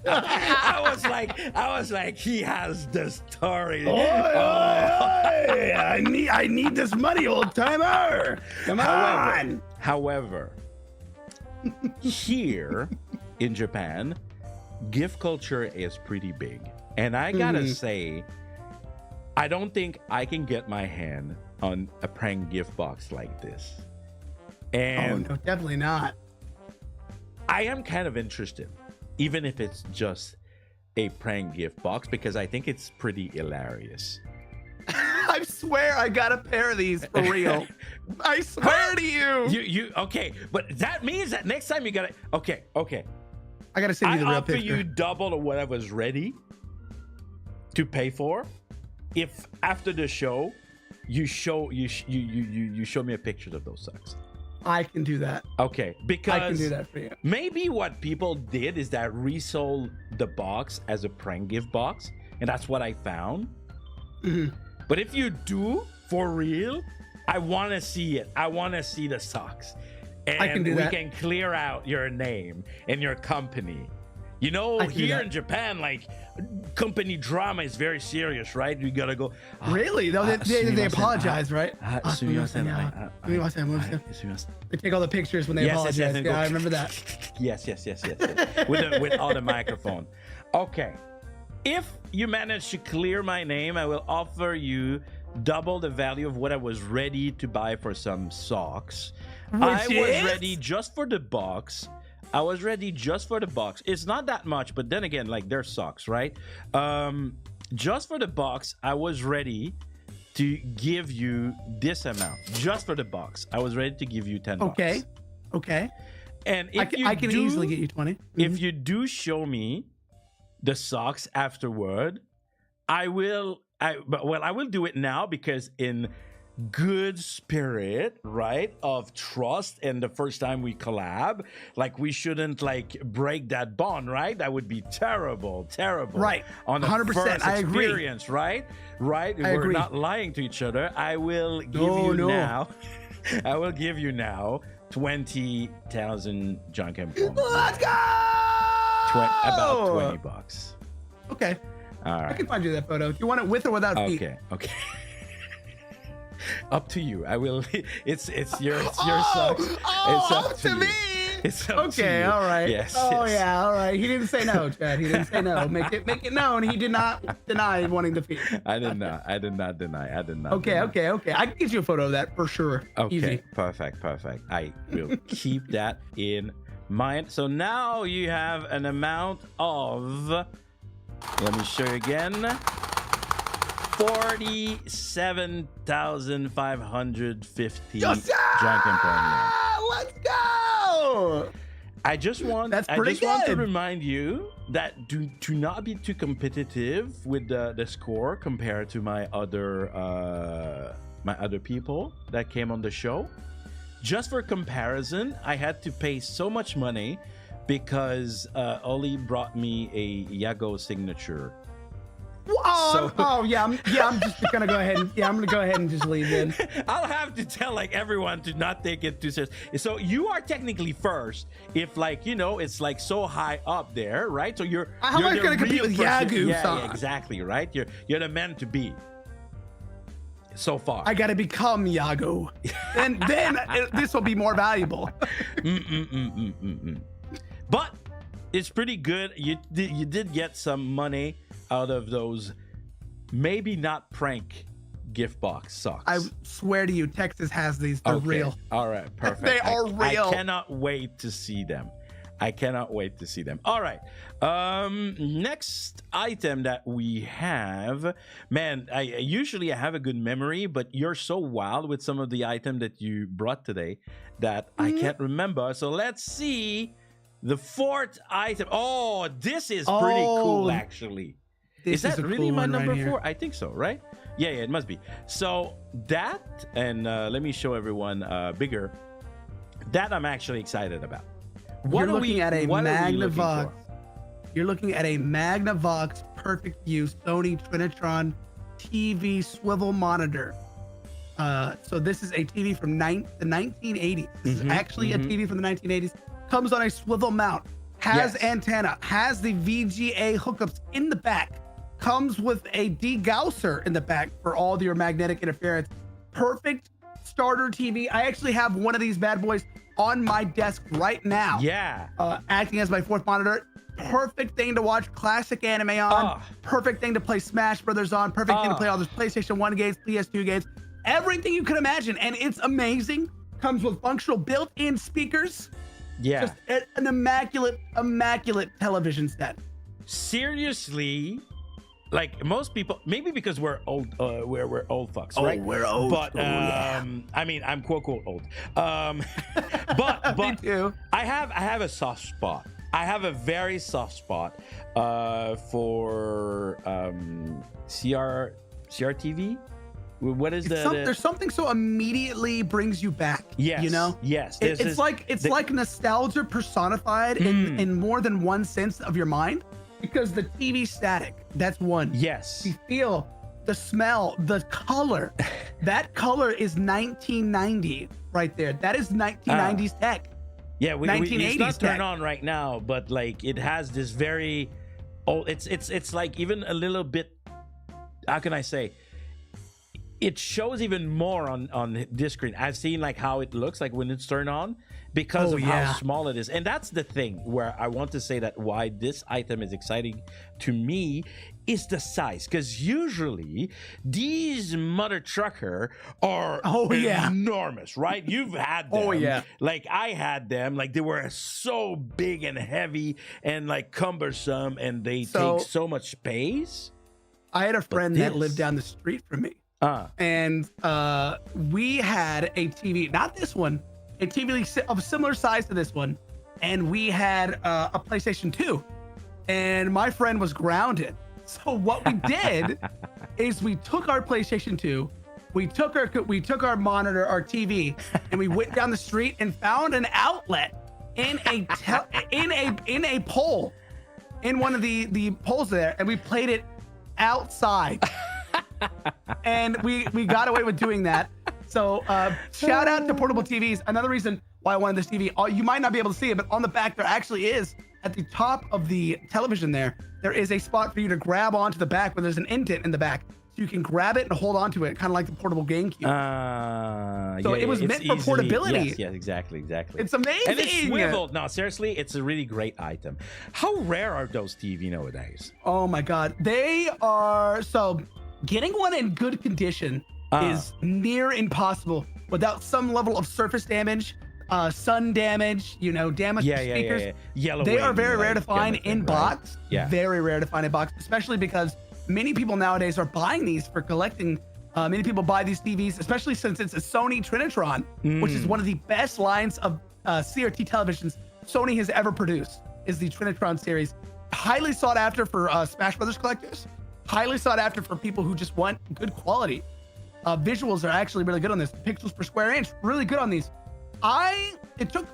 I was like, he has the story. I need this money, old timer. Come on. However, here in Japan, gift culture is pretty big, and I gotta say, I don't think I can get my hand on a prank gift box like this. And no, definitely not. I am kind of interested, even if it's just a prank gift box, because I think it's pretty hilarious. I swear I got a pair of these for real. I swear to you. You okay, but that means that next time you gotta okay. I gotta send you the real offer picture. you double of what I was ready to pay for if after the show you show me a picture of those socks. I can do that. Okay, because I can do that for you. Maybe what people did is that resold the box as a prank gift box, and that's what I found. But if you do for real, I want to see it. I want to see the socks, and I can do that. We can clear out your name and your company. You know, here in Japan, like company drama is very serious, right? You gotta go. Really? No, they apologize, right? They take all the pictures when they apologize. Yes, yeah, I remember that. Yes. with all the microphone. Okay. If you manage to clear my name, I will offer you double the value of what I was ready to buy for some socks. I was ready just for the box. It's not that much, but then again, like they're socks, right? Just for the box, I was ready to give you this amount. Just for the box, I was ready to give you $10. Okay. And if I can easily get you 20. If you do show me the socks afterward, I will do it now, because in good spirit, right, of trust, and the first time we collab, like we shouldn't like break that bond, right? That would be terrible, Right. on the 100%, first I agree. experience, right? We're agree. not lying to each other. I will give now I will give you now 20,000 Janken points. Let's go. About $20. Okay. All right. I can find you that photo. Do you want it with or without feet? Okay. Up to you. I will. It's your socks. Oh, It's up to me. It's up to Okay, you. all right. Yes. Oh yes. yeah, all right. He didn't say no, Chad. He didn't say no. Make it known. He did not deny wanting the feet. I did not deny. Okay. I can get you a photo of that for sure. Okay. Easy. Perfect. I will keep that in mind. So now you have an amount of. Let me show you again. 47,550 Janken points. Let's go. I just want to remind you that do not be too competitive with the score compared to my other people that came on the show. Just for comparison, I had to pay so much money because Oli brought me a Yago signature. I'm just gonna go ahead and just leave in. I'll have to tell like everyone to not take it too serious. So you are technically first if like it's like so high up there, right? So How am I gonna compete with Yagu? Yeah, exactly, right? You're the man to be. So far, I gotta become Yago, and then this will be more valuable. But it's pretty good. You did get some money out of those maybe not prank gift box socks. I swear to you, Texas has these. They're real. All right, perfect. They are real. I cannot wait to see them. All right. Next item that we have, man, I usually have a good memory, but you're so wild with some of the item that you brought today that I can't remember. So let's see the fourth item. Oh, this is pretty cool, actually. Is that really my number 4? I think so, right? Yeah, it must be. So that, and let me show everyone bigger. That I'm actually excited about. You're looking at a Magnavox. You're looking at a Magnavox Perfect View Sony Trinitron TV swivel monitor. So this is a TV from the 1980s. This is actually a TV from the 1980s. Comes on a swivel mount. Has antenna. Has the VGA hookups in the back. Comes with a degausser in the back for all your magnetic interference. Perfect starter TV. I actually have one of these bad boys on my desk right now. Yeah. Acting as my fourth monitor. Perfect thing to watch classic anime on. Perfect thing to play Smash Brothers on. Perfect thing to play all those PlayStation 1 games, PS2 games. Everything you can imagine. And it's amazing. Comes with functional built-in speakers. Yeah. Just an immaculate television set. Seriously, like most people, maybe because we're old, we're old fucks, right? We're old. But I mean, I'm quote old. But Me too. I have a soft spot. I have a very soft spot for CRTV. What is there's something so immediately brings you back. Yes. You know? Yes. It's like nostalgia personified in more than one sense of your mind, because the TV static, that's one. Yes. You feel the smell, the color. That color is 1990 right there. That is 1990s tech. Yeah, it's not turned tech. on right now, but like it has this very old. It's like even a little bit. How can I say? It shows even more on this screen. I've seen like how it looks like when it's turned on because of how small it is. And that's the thing where I want to say that why this item is exciting to me is the size. Because usually these mother trucker are enormous, right? You've had them. Oh, yeah. Like I had them. Like they were so big and heavy and like cumbersome, and they take so much space. I had a friend that lived down the street from me. And we had a TV, not this one, a TV of similar size to this one, and we had a PlayStation 2, and my friend was grounded. So what we did is we took our PlayStation 2, we took our monitor, our TV, and we went down the street and found an outlet in a pole, in one of the poles there, and we played it outside. And we got away with doing that. So shout out to portable TVs. Another reason why I wanted this TV, you might not be able to see it, but on the back there actually is, at the top of the television there is a spot for you to grab onto the back where there's an indent in the back. So you can grab it and hold on to it, kind of like the portable GameCube. So it was meant for portability. Yes, exactly. It's amazing. And it's swiveled. No, seriously, it's a really great item. How rare are those TV nowadays? Oh my God. They are, so getting one in good condition is near impossible without some level of surface damage, sun damage, damage to speakers. Yellow. They are very rare to find in box. Yeah. Very rare to find in box, especially because many people nowadays are buying these for collecting. Many people buy these TVs, especially since it's a Sony Trinitron, which is one of the best lines of CRT televisions Sony has ever produced, is the Trinitron series. Highly sought after for Smash Brothers collectors. Highly sought after for people who just want good quality. Visuals are actually really good on this. Pixels per square inch, really good on these. It took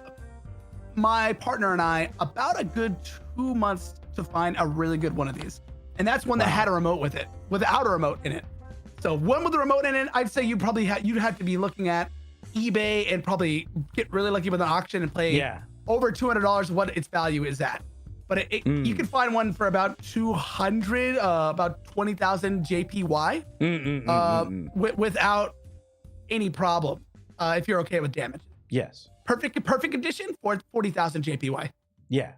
my partner and I about a good 2 months to find a really good one of these. And that's one that had a remote with it, without a remote in it. So one with a remote in it, I'd say you'd have to be looking at eBay and probably get really lucky with an auction and pay over $200 what its value is at. But you can find one for about 200, about 20,000 JPY without any problem, if you're okay with damage. Yes. Perfect condition for 40,000 JPY. Yeah.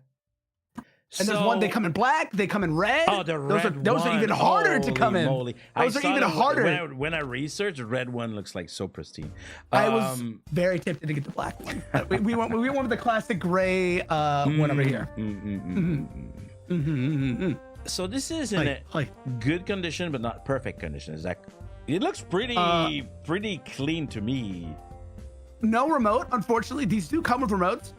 And there's one, they come in black, they come in red. Oh, the red those are even harder to come in. Moly. Those are even harder. When I researched, the red one looks like so pristine. I was very tempted to get the black one. we went with the classic gray one over here. So this is in a good condition, but not perfect condition. Is that? It looks pretty clean to me. No remote, unfortunately. These do come with remotes.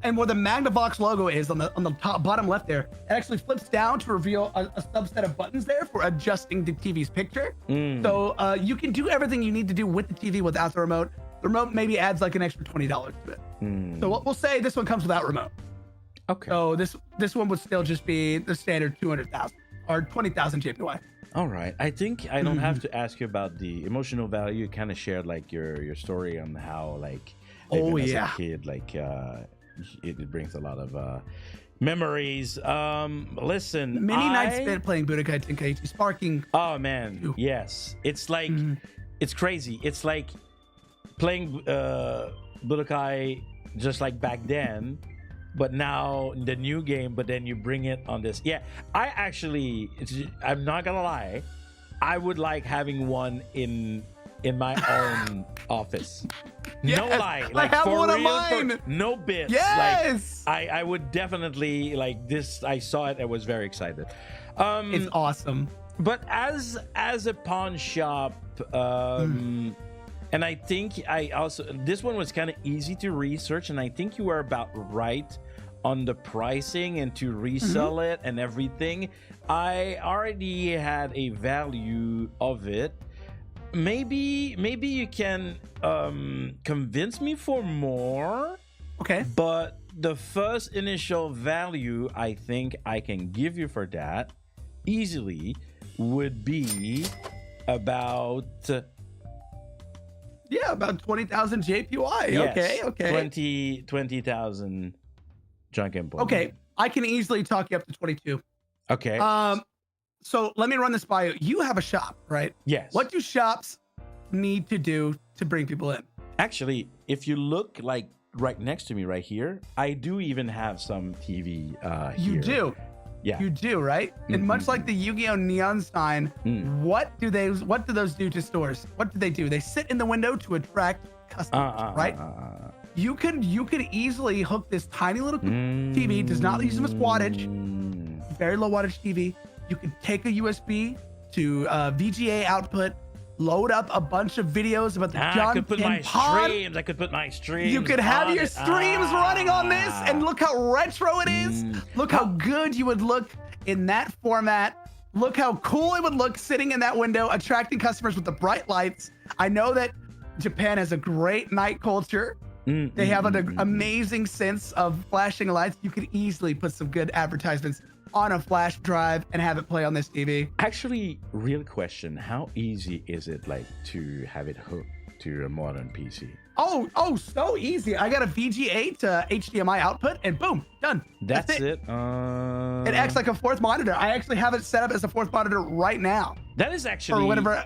And where the Magnavox logo is on the top bottom left there, it actually flips down to reveal a subset of buttons there for adjusting the TV's picture. So you can do everything you need to do with the TV without the remote. The remote maybe adds like an extra $20 to it. So we'll say this one comes without remote. Okay. So this one would still just be the standard 200,000 or 20,000 JPY. All right. I think I don't have to ask you about the emotional value. You kind of shared like your story on how like as a kid, like it brings a lot of memories. Listen, many nights spent playing Budokai Tenkaichi Sparking. Oh man, yes. It's like it's crazy. It's like playing Budokai just like back then. But now the new game, but then you bring it on this. Yeah, I'm not gonna lie, I would like having one in my own office. Yes, no lie, like I have one of mine. No bits. Yes, like, I would definitely like this. I saw it. I was very excited. It's awesome. But as a pawn shop, and I think this one was kind of easy to research, and I think you were about right on the pricing and to resell it and everything. I already had a value of it. Maybe you can convince me for more. Okay. But the first initial value I think I can give you for that easily would be about... about 20,000 JPY. Yes, Okay. 20,000 Janken points. Okay, I can easily talk you up to 22. Okay. So let me run this by you. You have a shop, right? Yes. What do shops need to do to bring people in? Actually, if you look like right next to me right here, I do even have some TV here. You do. Yeah. You do, right? And much like the Yu-Gi-Oh! Neon sign, what do those do to stores? What do? They sit in the window to attract customers, right? You could easily hook this tiny little TV, does not use much wattage, very low wattage TV. You could take a USB to VGA output, load up a bunch of videos about the Janken I could put my streams. I could put my streams. You could have your streams running on this, and look how retro it is. Look how good you would look in that format Look how cool it would look sitting in that window, attracting customers with the bright lights. I know that Japan has a great night culture. They have an amazing sense of flashing lights. You could easily put some good advertisements on a flash drive and have it play on this TV. Actually, real question: how easy is it like to have it hooked to a modern PC? Oh, so easy. I got a VGA to HDMI output, and boom, done. That's it. It acts like a fourth monitor. I actually have it set up as a fourth monitor right now. That is actually. Or whenever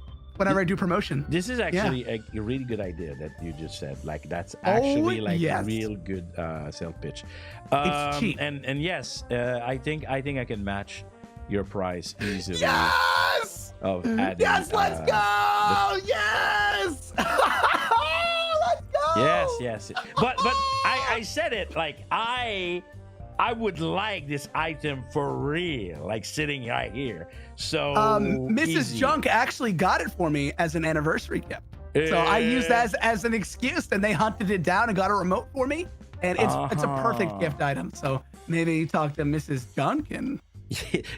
I do promotion. This is actually a really good idea that you just said. Like that's actually a real good sales pitch. It's cheap. And yes, I think I can match your price easily. Yes. Of adding, yes, let's go. Yes. Let's go. Yes. But I said it like I would like this item for real, like sitting right here. So Mrs. Jank actually got it for me as an anniversary gift. So I used that as an excuse, and they hunted it down and got a remote for me. And it's a perfect gift item. So maybe you talk to Mrs. Jank and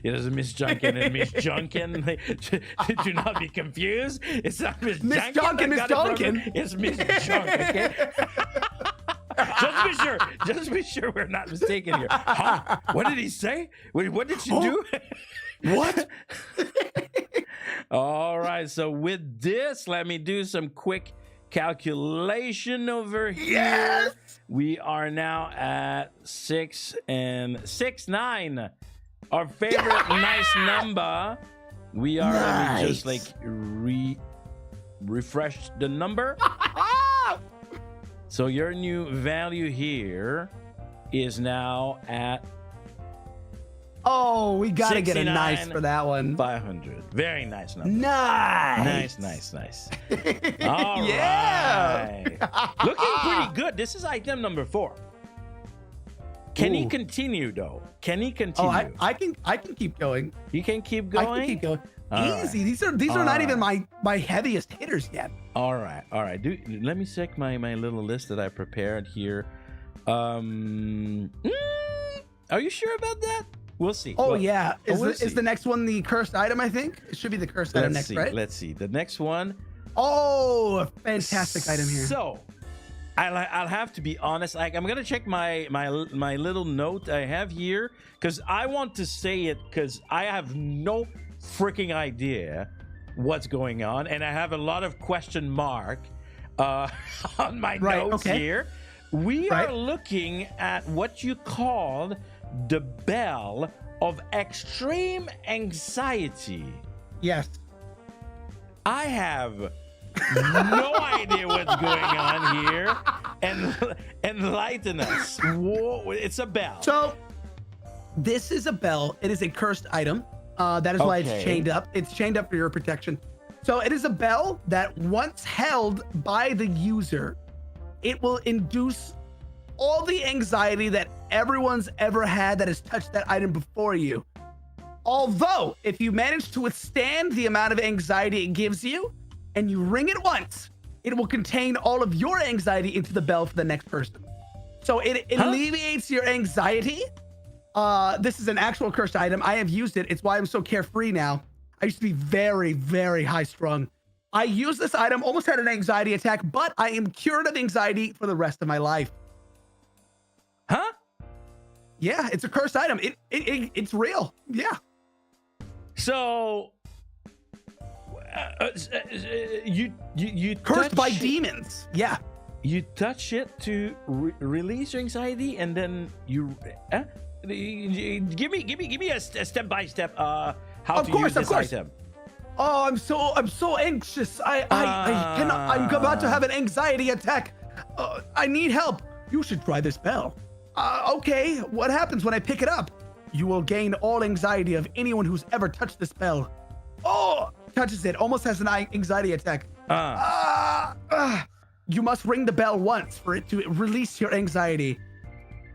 there's Miss Janken and Miss Janken. Do not be confused. It's not Miss Janken. Miss Janken. It's Miss Jank. Okay. Just be sure we're not mistaken here. Huh? What did he say? What did you do? What? All right. So with this, let me do some quick calculation over here. Yes. We are now at 6 and 6 9. Our favorite nice number. We are let me just like refresh the number. So your new value here is now at we gotta get a nice for that one. 500. Very nice number. Nice. All right. Looking pretty good. This is item number 4. Can he continue though? Can he continue? Oh, I can keep going. You can keep going? I can keep going. All Easy. Right. These are not even my heaviest hitters yet. All right. Let me check my little list that I prepared here. Are you sure about that? We'll see. Oh, yeah. Is the next one the cursed item, I think? It should be the cursed item next, right? Let's see. The next one. Oh, a fantastic item here. So, I'll have to be honest. Like, I'm gonna check my little note I have here because I want to say it because I have no freaking idea what's going on, and I have a lot of question mark on my notes here. We are looking at what you called the bell of extreme anxiety. Yes. I have no idea what's going on here, and enlighten us. Whoa, it's a bell. So this is a bell. It is a cursed item. That is why it's chained up. It's chained up for your protection. So it is a bell that once held by the user, it will induce all the anxiety that everyone's ever had that has touched that item before you. Although, if you manage to withstand the amount of anxiety it gives you, and you ring it once, it will contain all of your anxiety into the bell for the next person. So it alleviates your anxiety. This is an actual cursed item. I have used it. It's why I'm so carefree now. I used to be very, very high strung. I used this item, almost had an anxiety attack, but I am cured of anxiety for the rest of my life. Huh? Yeah, it's a cursed item. It's real. Yeah. So you cursed by demons. Yeah. You touch it to release your anxiety, and then you give me a step by step how to use this item. Oh, I'm so anxious. I'm about to have an anxiety attack. I need help. You should try this bell. Okay, what happens when I pick it up? You will gain all anxiety of anyone who's ever touched this bell. Oh, touches it, almost has an anxiety attack. You must ring the bell once for it to release your anxiety.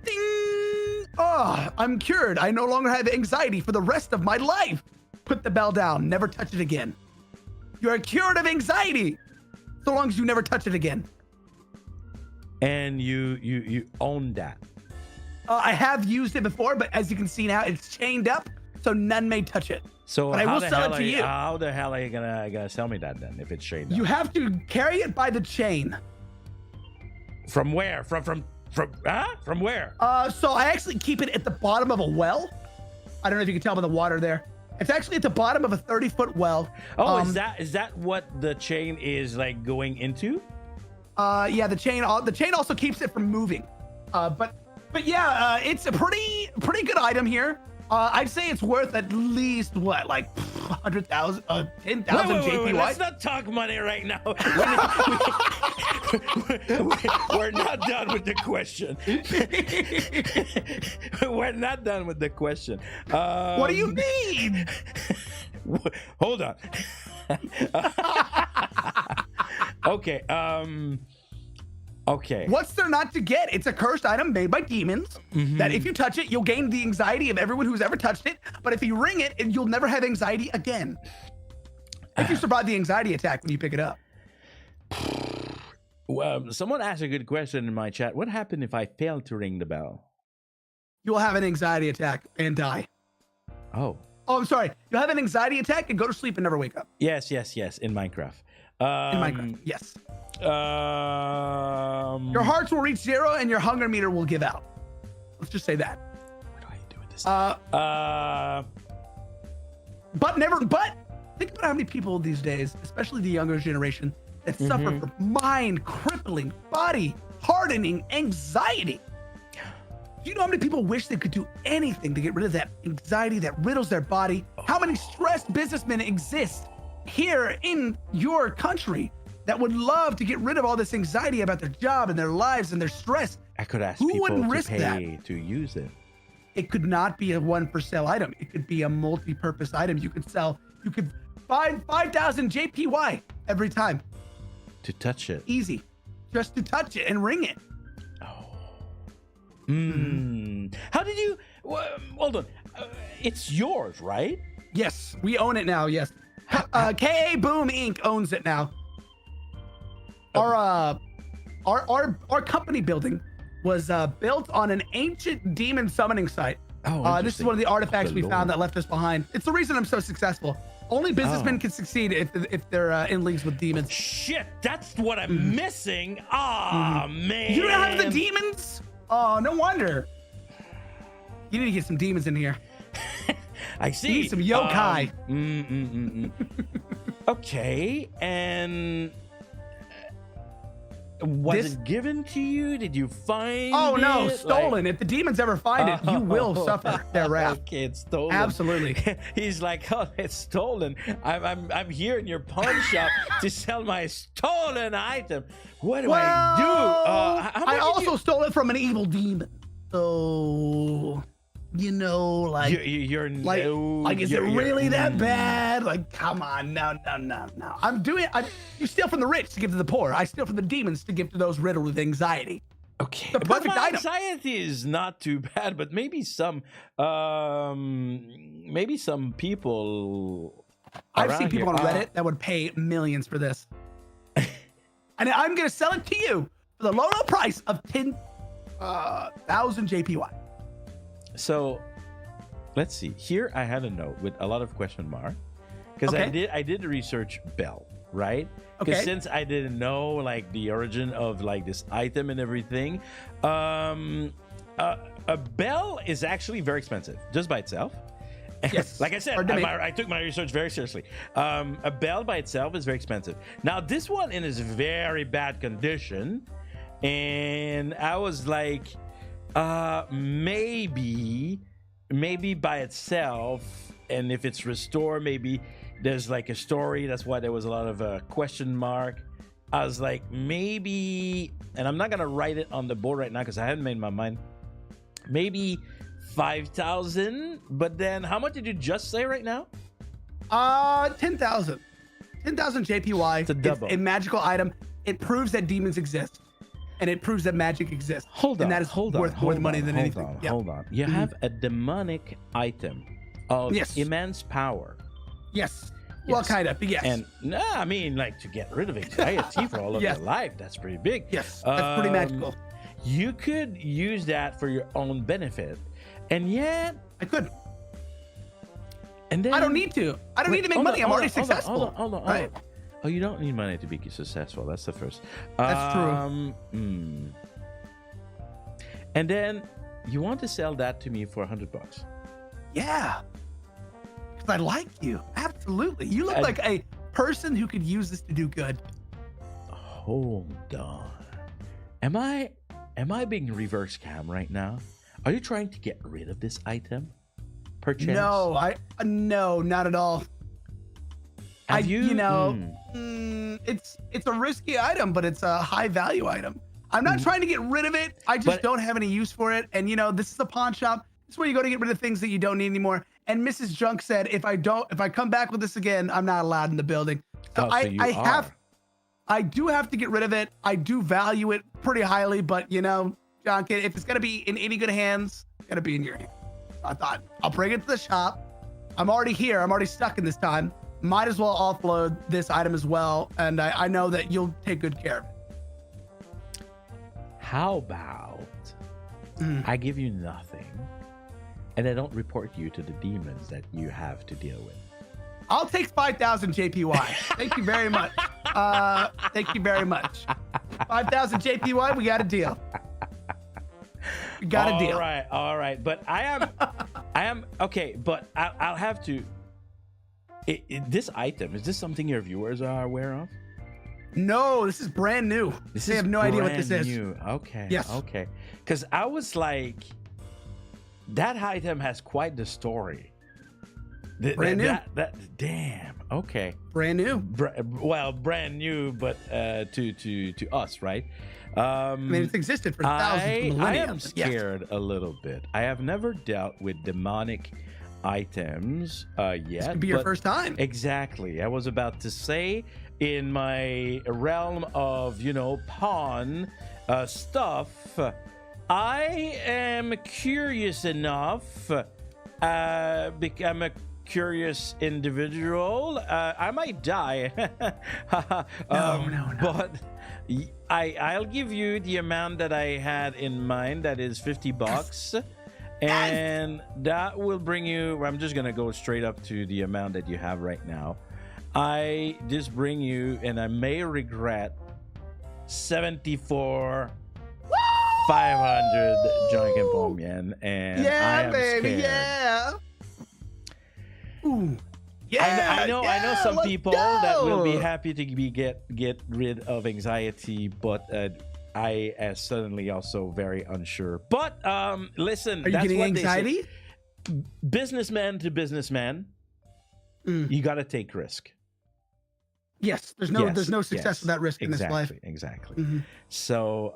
Ding! Oh, I'm cured. I no longer have anxiety for the rest of my life. Put the bell down. Never touch it again. You're cured of anxiety, so long as you never touch it again. And you own that. I have used it before, but as you can see now, it's chained up, so none may touch it. So But I will sell it to you. How the hell are you gonna sell me that then if it's straight down? You have to carry it by the chain. From where? From where? So I actually keep it at the bottom of a well. I don't know if you can tell by the water there. It's actually at the bottom of a 30-foot well. Oh, is that what the chain is like going into? Yeah, the chain also keeps it from moving. But yeah, it's a pretty good item here. I'd say it's worth at least what, like 100,000, 10,000 JPY. Let's not talk money right now. We're not done with the question. We're not done with the question. What do you mean? Hold on. Okay. Okay. What's there not to get? It's a cursed item made by demons that if you touch it, you'll gain the anxiety of everyone who's ever touched it. But if you ring it, you'll never have anxiety again. If you survive the anxiety attack when you pick it up. Well, someone asked a good question in my chat. What happened if I fail to ring the bell? You will have an anxiety attack and die. Oh. Oh, I'm sorry. You'll have an anxiety attack and go to sleep and never wake up. Yes. In Minecraft. In Minecraft, yes. Your Your hearts will reach 0 and your hunger meter will give out. Let's just say that. What do I do with this? But think about how many people these days, especially the younger generation, that suffer from mind-crippling, body-hardening anxiety. Do you know how many people wish they could do anything to get rid of that anxiety that riddles their body? How many stressed businessmen exist here in your country that would love to get rid of all this anxiety about their job and their lives and their stress? I could ask Who people wouldn't to risk pay that? to use it. It could not be a one for sale item. It could be a multi-purpose item. You could buy 5,000 JPY every time. To touch it. Easy. Just to touch it and ring it. How did you... hold on. It's yours, right? Yes, we own it now. Yes. KA Boom Inc. owns it now. Our company building was built on an ancient demon summoning site. This is one of the artifacts we found that left us behind. It's the reason I'm so successful. Only businessmen can succeed if they're in leagues with demons. Shit, that's what I'm missing. Man. You don't have the demons? Oh, no wonder. You need to get some demons in here. I see. You need some yokai. Okay, and was it given to you? Did you find Oh no, it? stolen. If the demons ever find it, you will suffer their wrath. Okay, it's stolen. Absolutely. He's like, oh, it's stolen. I'm here in your pawn shop to sell my stolen item. What do I do? I also stole it from an evil demon. So, you know, like, you're is it really that bad? Like, come on, no. You steal from the rich to give to the poor. I steal from the demons to give to those riddled with anxiety. Okay, the perfect but my item. Anxiety is not too bad, but maybe some people. I've seen people here, on Reddit that would pay millions for this, and I'm gonna sell it to you for the low price of 10,000 JPY. So, let's see. Here I had a note with a lot of question mark because I did research Bell, right? Because since I didn't know like the origin of like this item and everything, a bell is actually very expensive just by itself. Yes. Like I said, I took my research very seriously. A bell by itself is very expensive. Now this one is very bad condition, and I was like, maybe by itself, and if it's restored, maybe there's like a story. That's why there was a lot of question mark. I was like, maybe, and I'm not gonna write it on the board right now because I haven't made my mind. Maybe 5,000, but then how much did you just say right now? 10,000 JPY. It's a double. It's a magical item. It proves that demons exist, and it proves that magic exists. And that is worth more money than anything. Hold on. You have a demonic item of immense power. Yes. Well, kind of, but yes. And I mean, like, to get rid of anxiety for all of your life, that's pretty big. Yes, that's pretty magical. You could use that for your own benefit, and yet I could. And then I don't need to. I don't need to make money. I'm already successful. Hold on. Right. Oh, you don't need money to be successful. That's the first. That's true. And then you want to sell that to me for $100? Yeah. Because I like you. Absolutely. You look like a person who could use this to do good. Hold on. Am I being reverse cam right now? Are you trying to get rid of this item? Perchance? No, no, not at all. It's a risky item, but it's a high value item. I'm not trying to get rid of it. I just don't have any use for it. And this is a pawn shop. This is where you go to get rid of things that you don't need anymore. And Mrs. Junk said, if I come back with this again, I'm not allowed in the building. So I do have to get rid of it. I do value it pretty highly, but Jank, if it's gonna be in any good hands, it's gonna be in your hands. I thought I'll bring it to the shop. I'm already here. I'm already stuck in this time. Might as well offload this item as well. And I know that you'll take good care of it. How about I give you nothing and I don't report you to the demons that you have to deal with? I'll take 5,000 JPY. Thank you very much. Thank you very much. 5,000 JPY, we got a deal. We got a deal. All right. But I am okay, but I'll have to. This item, is this something your viewers are aware of? No, this is brand new. They have no idea what this is. Okay. Yes. Okay. Because I was like, that item has quite the story. Brand new. Damn. Okay. Brand new. Well, brand new, but to us, right? I mean, it's existed for thousands of millennia. I am scared a little bit. I have never dealt with demonic items yet. This could be your first time. Exactly. I was about to say, in my realm of pawn stuff, I am curious enough. I'm a curious individual. I might die. No. But I'll give you the amount that I had in mind. That is $50. And that will bring you, I'm just going to go straight up to the amount that you have right now. I just bring you, and I may regret, 74 500 Janken Pomme yen, and I am baby, scared. Ooh. Yeah, I know some people that will be happy to get rid of anxiety, but I am suddenly also very unsure. But listen, are you getting anxiety? Businessman to businessman, you got to take risk. Yes, there's no success without risk in this life. Exactly. So,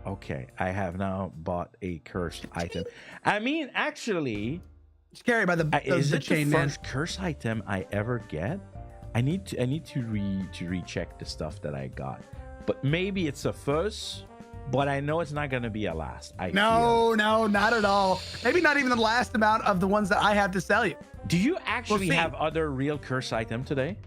okay, I have now bought a cursed item. I mean, actually, it's carried by the is it chain, the man. first curse item I ever get? I need to recheck the stuff that I got, but maybe it's a first. But I know it's not going to be a last. No, not at all. Maybe not even the last amount of the ones that I have to sell you. Do you actually have other real curse item today?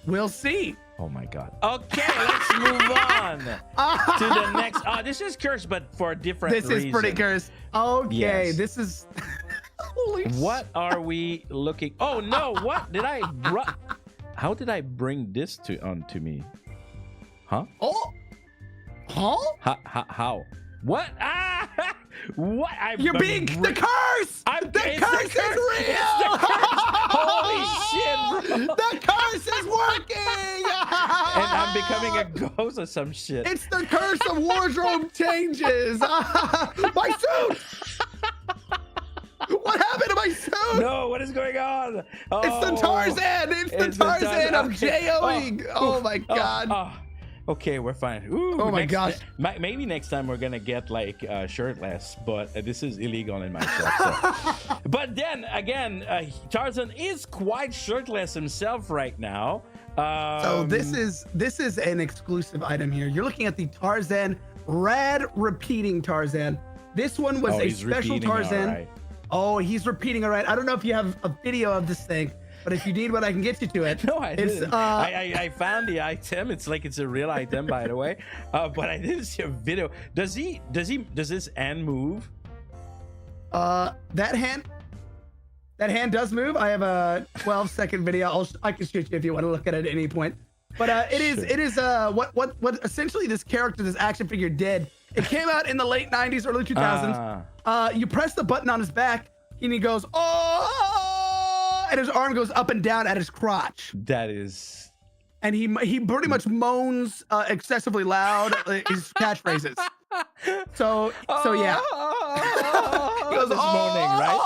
We'll see. Oh my God. Okay, let's move on to the next. This is cursed, but for a different reason. This is pretty cursed. Okay, yes. This is. Holy what are we looking? Oh no! What did I? How did I bring this onto me? Huh? Oh. Huh? How? What? What? You're being the curse. The curse is real. Holy shit, bro! The curse is working. And I'm becoming a ghost or some shit. It's the curse of wardrobe changes. My suit. What happened to my suit? No, what is going on? It's the Tarzan. It's the Tarzan of J-O-ing. Oh my God. Okay, we're fine. Ooh, oh my gosh. Maybe next time we're gonna get like shirtless, but this is illegal in my shop. So. But then again, Tarzan is quite shirtless himself right now. So this is an exclusive item here. You're looking at the Tarzan Rad Repeating Tarzan. This one was a special Tarzan. Right. Oh, he's repeating all right. I don't know if you have a video of this thing, but if you need one, I can get you to it. No, I didn't. I found the item. It's like it's a real item, by the way. But I didn't see a video. Does this hand move? That hand. That hand does move. I have a 12-second video. I can shoot you if you want to look at it at any point. But it is what essentially this character, this action figure did. It came out in the late 90s, early 2000s. You press the button on his back and he goes, oh, and his arm goes up and down at his crotch. That is. And he pretty much moans excessively loud his catchphrases. So yeah. He goes moaning, right?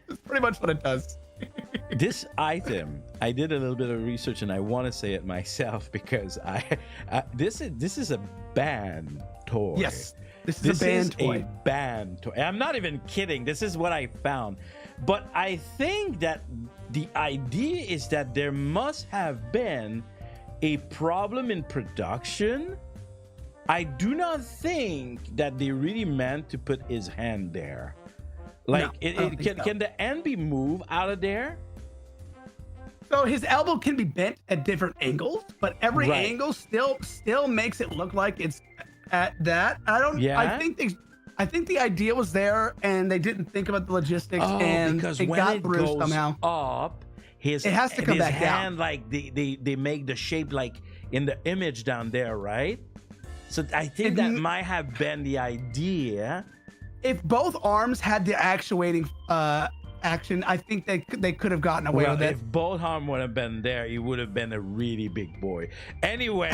That's pretty much what it does. This item, I did a little bit of research, and I want to say it myself because this is a band toy. Yes, this is a band toy. I'm not even kidding. This is what I found. But I think that the idea is that there must have been a problem in production. I do not think that they really meant to put his hand there. Like, no, can the hand be moved out of there? So his elbow can be bent at different angles, but every angle still makes it look like it's at that. I think the idea was there, and they didn't think about the logistics, and because it when got it through goes somehow. Up, it has to come back hand, down. Like they make the shape like in the image down there, right? So I think that might have been the idea. If both arms had the actuating action, I think they could have gotten away with it. If both arms would have been there, he would have been a really big boy. Anyway.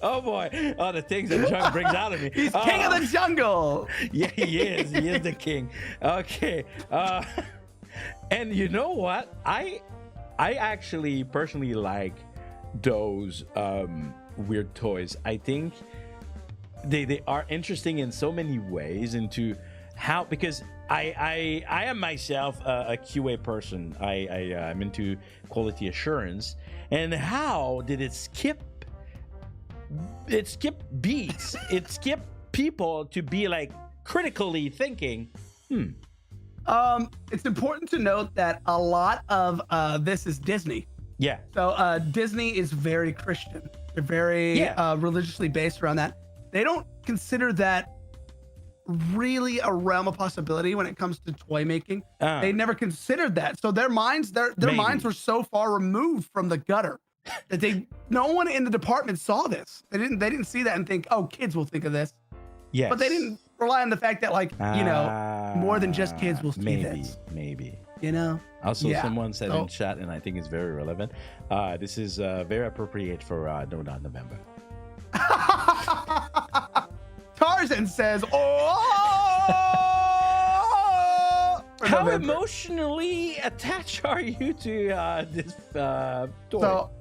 Oh boy. Oh, the things that Jank brings out of me. He's king of the jungle. Yeah, he is. He is the king. Okay. And you know what? I actually personally like those weird toys. I think they are interesting in so many ways into how, because I am myself a QA person. I'm into quality assurance, and how did it skip beats? It skipped people to be like critically thinking, It's important to note that a lot of this is Disney. Yeah. So Disney is very Christian. They're very religiously based around that. They don't consider that really a realm of possibility when it comes to toy making. They never considered that. So their minds were so far removed from the gutter that no one in the department saw this. They didn't see that and think, oh, kids will think of this. Yes. But they didn't rely on the fact that, like, more than just kids will see this. Maybe. Also, someone said in chat, and I think it's very relevant. This is very appropriate for No Not November. Tarzan says, "Oh!" How emotionally attached are you to this toy? So,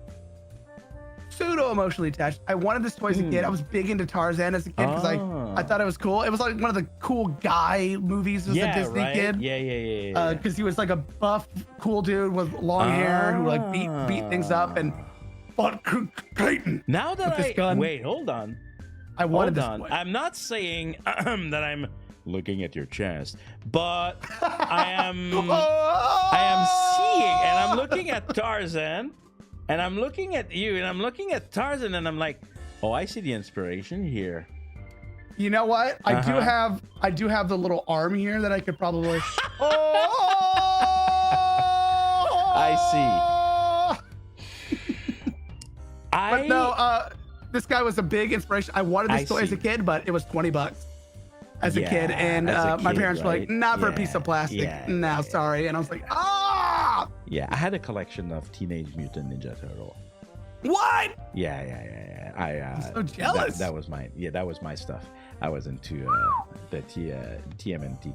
pseudo emotionally attached. I wanted this toy as a kid. I was big into Tarzan as a kid because I thought it was cool. It was like one of the cool guy movies as a Disney kid. Yeah. Because he was like a buff, cool dude with long hair who like beat things up and fought Clayton. Now that with this gun. Wait, hold on. I wanted this toy. toy. I'm not saying that I'm looking at your chest, but I am seeing, and I'm looking at Tarzan. And I'm looking at you, and I'm looking at Tarzan, and I'm like, oh, I see the inspiration here. You know what? I do have the little arm here that I could probably. I see. But no, this guy was a big inspiration. I wanted this toy as a kid, but it was $20 as a kid, and my parents were like, not for a piece of plastic. No, sorry. And I was like, Yeah, I had a collection of Teenage Mutant Ninja Turtle. What? Yeah. I'm so jealous. That was mine. Yeah, that was my stuff. I was into the TMNT.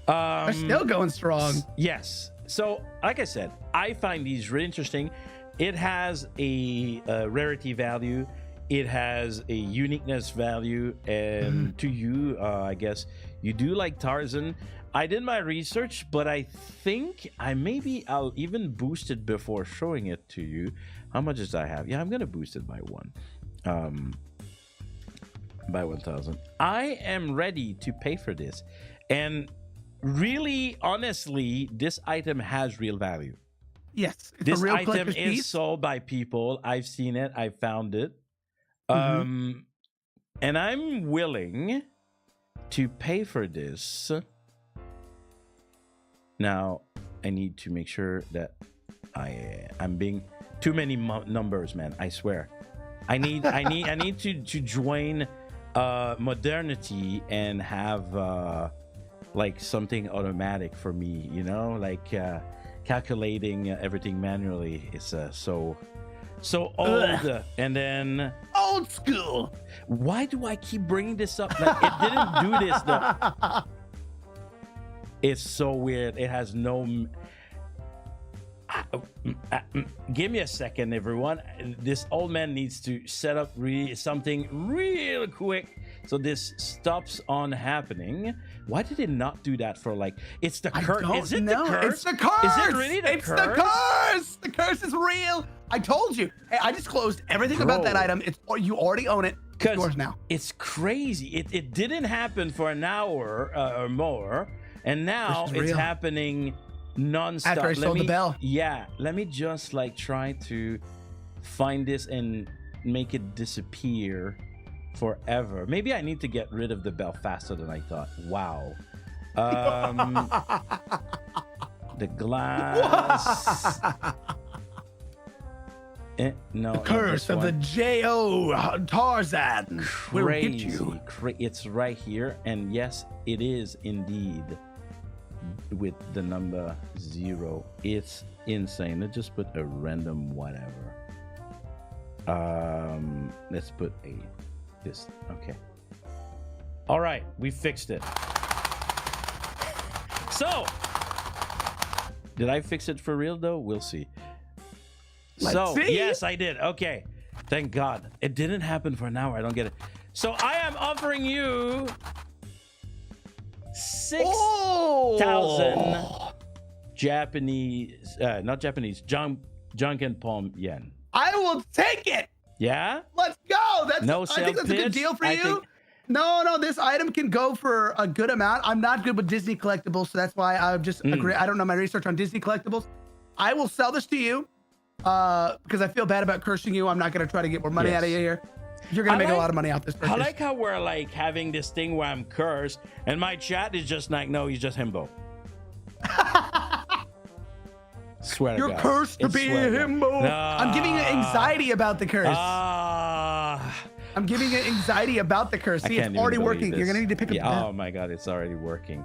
They're still going strong. Yes. So, like I said, I find these really interesting. It has a rarity value. It has a uniqueness value. And to you, I guess, you do like Tarzan. I did my research, but I think I'll even boost it before showing it to you. How much does I have? Yeah, I'm gonna boost it by 1,000. I am ready to pay for this, and really, honestly, this item has real value. Yes, This item is sold by people. I've seen it. I found it. And I'm willing to pay for this. Now, I need to make sure that I'm being too many numbers, man. I swear. I need to join modernity and have like something automatic for me, you know, like calculating everything manually is so old. And then old school. Why do I keep bringing this up? Like, it didn't do this though. It's so weird. It has no. Give me a second, everyone. This old man needs to set up something real quick so this stops on happening. Why did it not do that for like? It's the curse. Is it the curse? It's the curse. Is it really the curse? It's the curse. The curse is real. I told you. Hey, I disclosed everything about that item. You already own it. It's yours now. It's crazy. It didn't happen for an hour or more, and now it's happening non-stop. After I sold the bell. Yeah, let me just like try to find this and make it disappear forever. Maybe I need to get rid of the bell faster than I thought. Wow. The glass. No, the curse of the J.O. Tarzan. Crazy. It's right here, and yes, it is indeed with the number 0. It's insane. Let's just put a random whatever. Let's put this. Okay. All right, we fixed it. So, did I fix it for real though? We'll see. Let's see. Yes, I did. Okay. Thank God. It didn't happen for an hour. I don't get it. So I am offering you 6,000 Japanese, not Japanese, Janken Pomme yen. I will take it. Yeah? Let's go. I think that's pitch. a good deal for you. No, this item can go for a good amount. I'm not good with Disney collectibles, so that's why I just agree. I don't know my research on Disney collectibles. I will sell this to you because I feel bad about cursing you. I'm not going to try to get more money out of you here. You're going to make a lot of money off this purchase. I like how we're like having this thing where I'm cursed and my chat is just like, no, he's just himbo. Swear to God. You're cursed to be a himbo. I'm giving you anxiety about the curse. I'm giving you anxiety about the curse. See, it's already working. You're gonna need to pick up the pen. Oh my God, it's already working.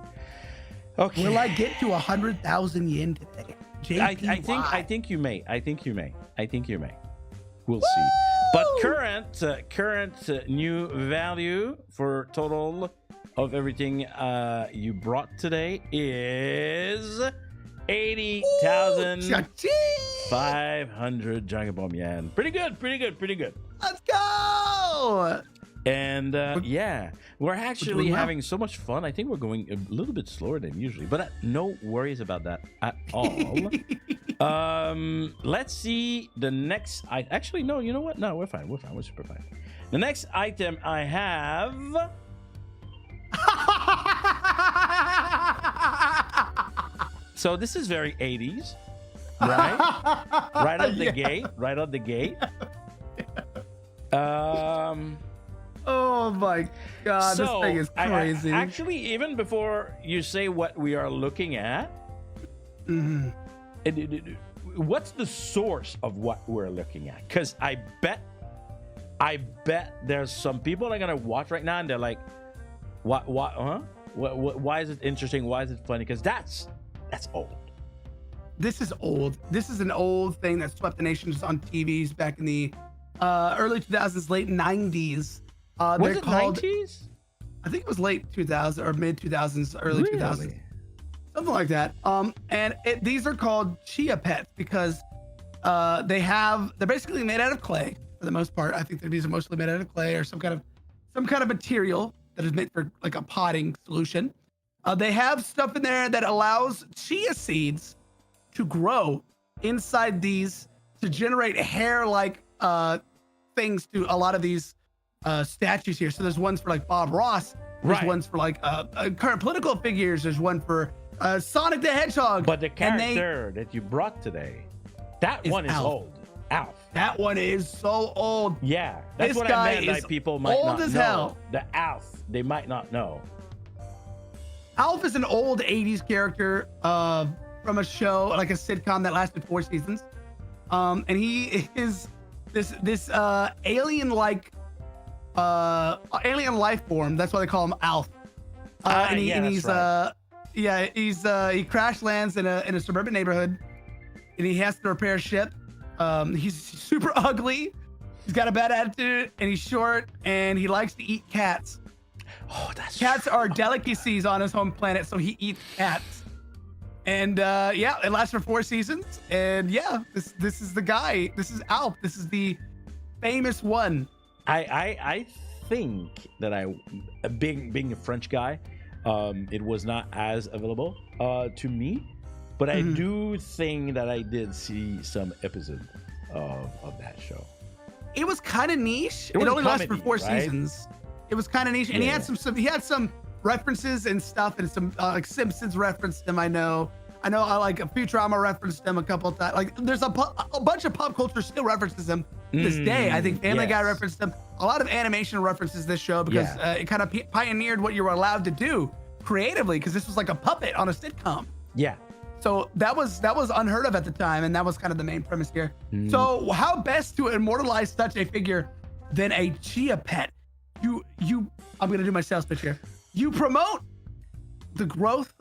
Okay. Will I get to 100,000 yen today? I think you may. We'll see. But current new value for total of everything you brought today is 80,500 Janken Pomme yen. Pretty good. Let's go. And yeah, we're actually having so much fun. I think we're going a little bit slower than usually, but no worries about that at all. Let's see the next. Actually, no. You know what? No, we're fine. We're super fine. The next item I have. So this is very 80s, right? Right out the gate. Oh my God, this thing is crazy. Actually, even before you say what we are looking at, what's the source of what we're looking at? Because I bet there's some people that are gonna watch right now and they're like, what, huh? Why is it interesting? Why is it funny? Because that's old. This is old. This is an old thing that swept the nations on TVs back in the early 2000s, late 90s. Was it 90s? I think it was late 2000s or mid 2000s, early 2000s, something like that. And these are called chia pets because they're basically made out of clay for the most part. I think these are mostly made out of clay or some kind of material that is meant for like a potting solution. They have stuff in there that allows chia seeds to grow inside these to generate hair-like things to a lot of these statues here. So there's ones for like Bob Ross. There's ones for like current political figures. There's one for Sonic the Hedgehog. But the character that you brought today, that one is old. Alf. That one is so old. Yeah, that's This what guy I meant. is Like people might old not as know. hell. The Alf, they might not know. Alf is an old 80s character from a show, like a sitcom that lasted 4 seasons. And he is this alien-like alien life form. That's why they call him Alf. He crash lands in a suburban neighborhood, and he has to repair a ship. He's super ugly. He's got a bad attitude, and he's short, and he likes to eat cats. Oh, that's Cats are delicacies on his home planet, so he eats cats. And it lasts for 4 seasons. And this is the guy. This is Alf. This is the famous one. I think that being a French guy, it was not as available to me, but I do think that I did see some episodes of that show. It was kind of niche. It was only lasted for comedy, 4 right? seasons. It was kind of niche, and he had some references and stuff, and some like Simpsons referenced him. I know like Futurama referenced him a couple of times. Like there's a bunch of pop culture still references him to this day. I think Family Guy referenced him. A lot of animation references this show because it kind of pioneered what you were allowed to do creatively, because this was like a puppet on a sitcom. Yeah. So that was unheard of at the time, and that was kind of the main premise here. So how best to immortalize such a figure than a chia pet? I'm gonna do my sales pitch here. You promote the growth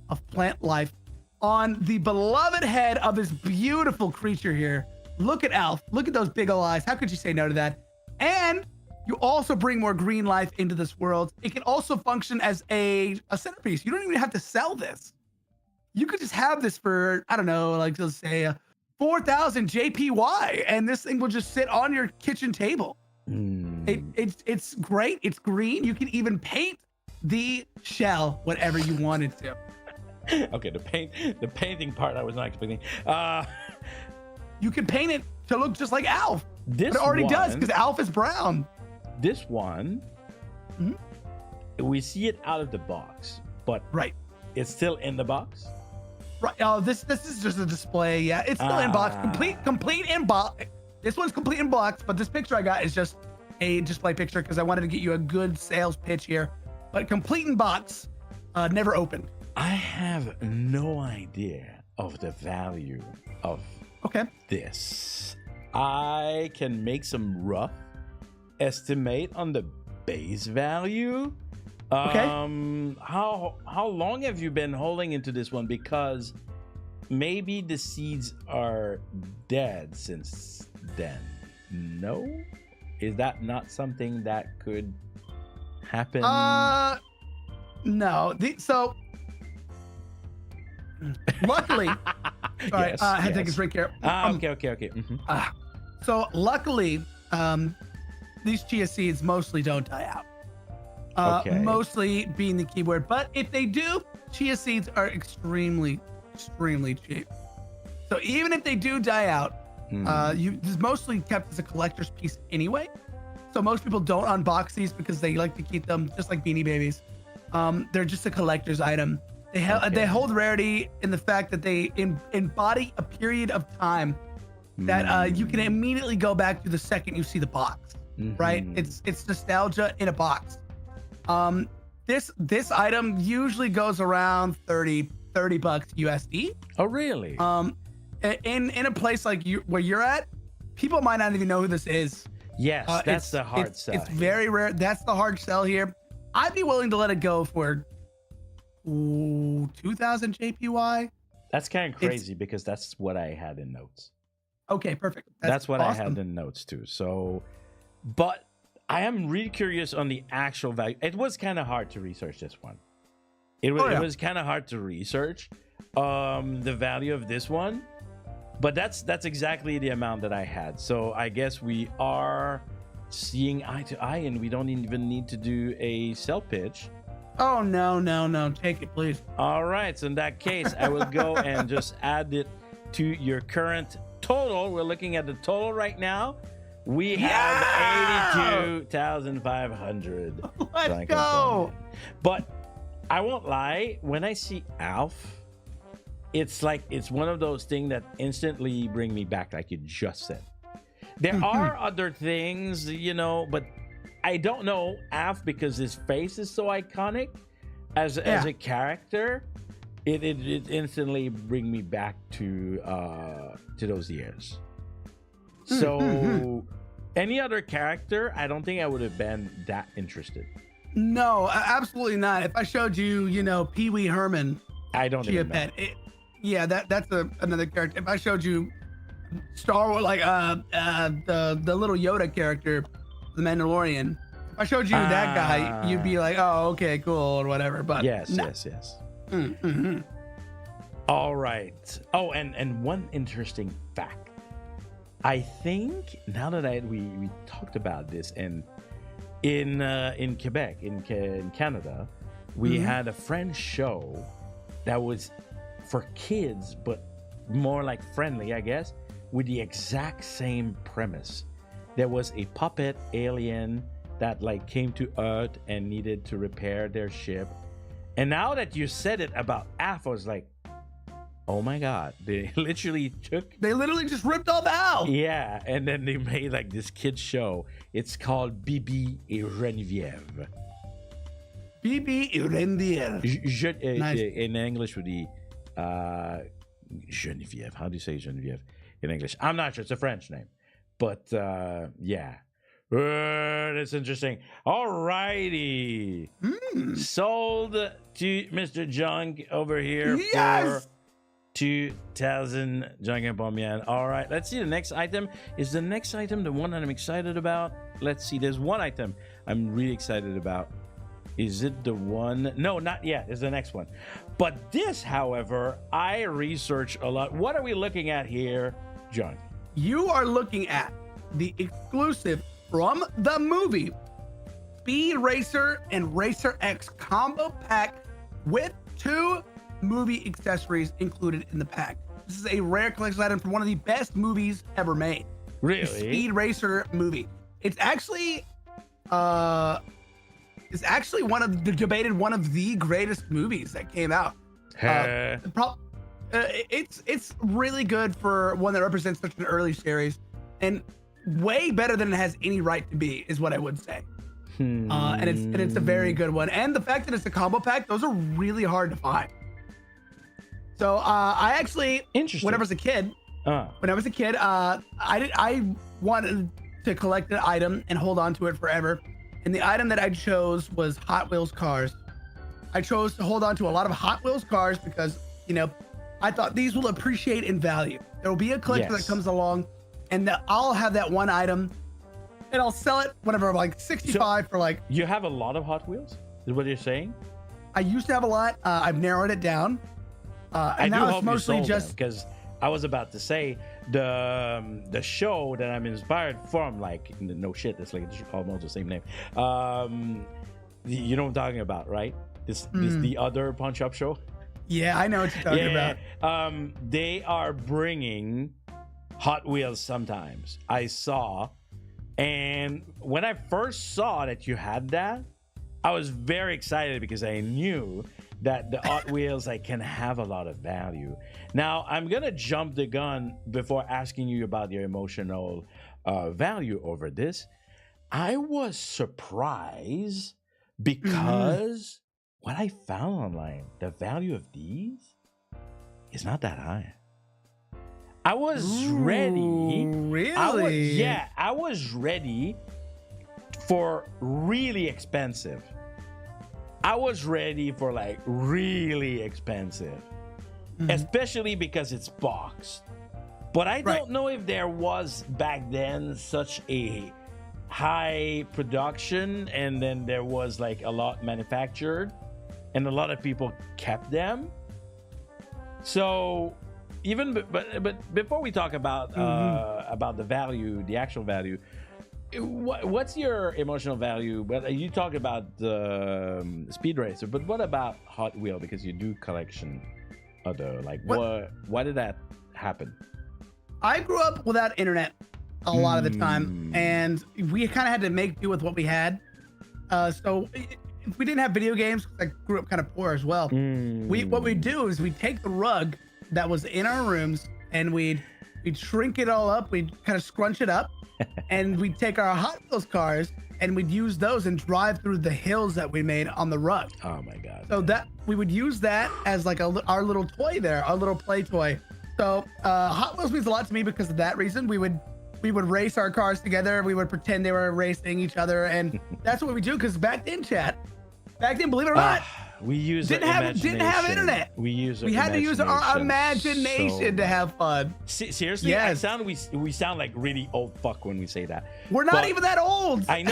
of plant life on the beloved head of this beautiful creature here. Look at Alf. Look at those big ol' eyes. How could you say no to that? And you also bring more green life into this world. It can also function as a centerpiece. You don't even have to sell this. You could just have this for, I don't know, like let's say 4,000 JPY, and this thing will just sit on your kitchen table. It's great. It's green. You can even paint the shell whatever you wanted to. Okay, the painting part I was not expecting. You can paint it to look just like Alf. This But it already one, does, because Alf is brown. This one, we see it out of the box, but Right. it's still in the box. Right. Oh, this is just a display. Yeah, it's still in box. Complete in box. This one's complete in box, but this picture I got is just a display picture because I wanted to get you a good sales pitch here. But complete in box, never opened. I have no idea of the value of this. I can make some rough estimate on the base value. Okay. How long have you been holding into this one? Because maybe the seeds are dead since then. No? Is that not something that could happen? No. Luckily, sorry, Yes, I had to take a yes. drink here. Okay. So luckily, these chia seeds mostly don't die out. Okay. Mostly being the keyword, but if they do, chia seeds are extremely cheap. So even if they do die out, this is mostly kept as a collector's piece anyway. So most people don't unbox these because they like to keep them just like Beanie Babies. They're just a collector's item. They hold rarity in the fact that they embody a period of time that you can immediately go back to the second you see the box. Right? It's nostalgia in a box. This item usually goes around 30 bucks USD. Oh, really? In a place like where you're at, people might not even know who this is. Yes, that's the hard sell. It's very rare. That's the hard sell here. I'd be willing to let it go for 2,000 JPY. That's kind of crazy because that's what I had in notes. Okay, perfect. That's what awesome. I had in notes too. So, but I am really curious on the actual value. It was kind of hard to research this one. It was kind of hard to research the value of this one, but that's exactly the amount that I had. So I guess we are seeing eye to eye, and we don't even need to do a sell pitch. Oh no! Take it, please. All right. So in that case, I will go and just add it to your current total. We're looking at the total right now. We have 82,500. Let's go. But I won't lie, when I see Alf, it's like it's one of those things that instantly bring me back, like you just said. There are other things, but I don't know Alf because his face is so iconic as a character. It instantly bring me back to those years. So any other character, I don't think I would have been that interested. No, absolutely not. If I showed you, Pee Wee Herman, I don't even know. That's another character. If I showed you Star Wars, like the little Yoda character, the Mandalorian. If I showed you that guy, you'd be like, oh, okay, cool, or whatever. But yes. All right. Oh, and one interesting fact. I think now that we talked about this, and in Quebec, in Canada, we had a French show that was for kids, but more like friendly, I guess, with the exact same premise. There was a puppet alien that like came to Earth and needed to repair their ship. And now that you said it about Alf, I was like, oh my God, they literally just ripped off Al. Yeah, and then they made like this kid show. It's called Bibi et Geneviève. Bibi et Geneviève. Nice. In English would be Geneviève. How do you say Geneviève in English? I'm not sure. It's a French name. But yeah. That's interesting. All righty. Sold to Mr. Jank over here for 2,000 Janken Pomme. All right, let's see the next item. Is the next item the one that I'm excited about? Let's see. There's one item I'm really excited about. Is it the one? No, not yet. It's the next one. But this, however, I researched a lot. What are we looking at here, John? You are looking at the exclusive from the movie Speed Racer and Racer X combo pack with 2 movie accessories included in the pack. This is a rare collection item from one of the best movies ever made. Really? The Speed Racer movie. It's actually one of the greatest movies that came out. It's really good for one that represents such an early series, and way better than it has any right to be, is what I would say. And it's a very good one. And the fact that it's a combo pack, those are really hard to find. So I actually, when I was a kid, I wanted to collect an item and hold on to it forever. And the item that I chose was Hot Wheels cars. I chose to hold on to a lot of Hot Wheels cars because, I thought these will appreciate in value. There will be a collector that comes along, and I'll have that one item, and I'll sell it whenever I'm like 65 for like. You have a lot of Hot Wheels? Is what you're saying? I used to have a lot. I've narrowed it down. And now it's mostly just because I was about to say the show that I'm inspired from, like, no shit, it's like almost the same name. You know what I'm talking about, right? This the other Punch Up show. Yeah, I know what you're talking about. They are bringing Hot Wheels sometimes. I saw, and when I first saw that you had that, I was very excited because I knew that the Hot Wheels can have a lot of value. Now, I'm gonna jump the gun before asking you about your emotional value over this. I was surprised because what I found online, the value of these is not that high. I was ready. Really? I was ready for really expensive. I was ready for like really expensive, especially because it's boxed. But I don't know if there was back then such a high production, and then there was like a lot manufactured, and a lot of people kept them. So even but before we talk about the value, the actual value, what's your emotional value? But you talk about the Speed Racer, but what about Hot Wheel? Because you do collection other, like why did that happen? I grew up without internet a lot of the time, and we kind of had to make do with what we had. So if we didn't have video games, I grew up kind of poor as well. What we'd do is we'd take the rug that was in our rooms and we'd shrink it all up. We'd kind of scrunch it up, and we'd take our Hot Wheels cars and we'd use those and drive through the hills that we made on the rug. Oh my God. So that we would use that as like our little toy there, our little play toy. So Hot Wheels means a lot to me because of that reason. We would race our cars together. We would pretend they were racing each other, and that's what we do. Because back then, believe it or not, we didn't have internet. We had to use our imagination to have fun. Seriously, yes. we sound like really old fuck when we say that. We're not even that old. I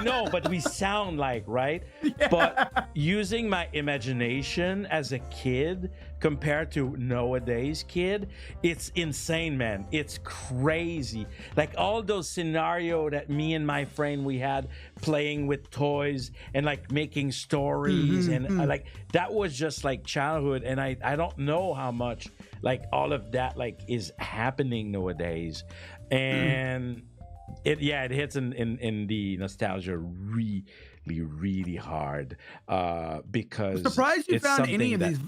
know, but we sound like, right? Yeah. But using my imagination as a kid compared to nowadays kid, it's insane, man. It's crazy. Like all those scenario that me and my friend we had playing with toys and like making stories and like that was just like childhood, and I don't know how much like all of that like is happening nowadays. And it hits in the nostalgia really hard because I'm surprised you found any of these.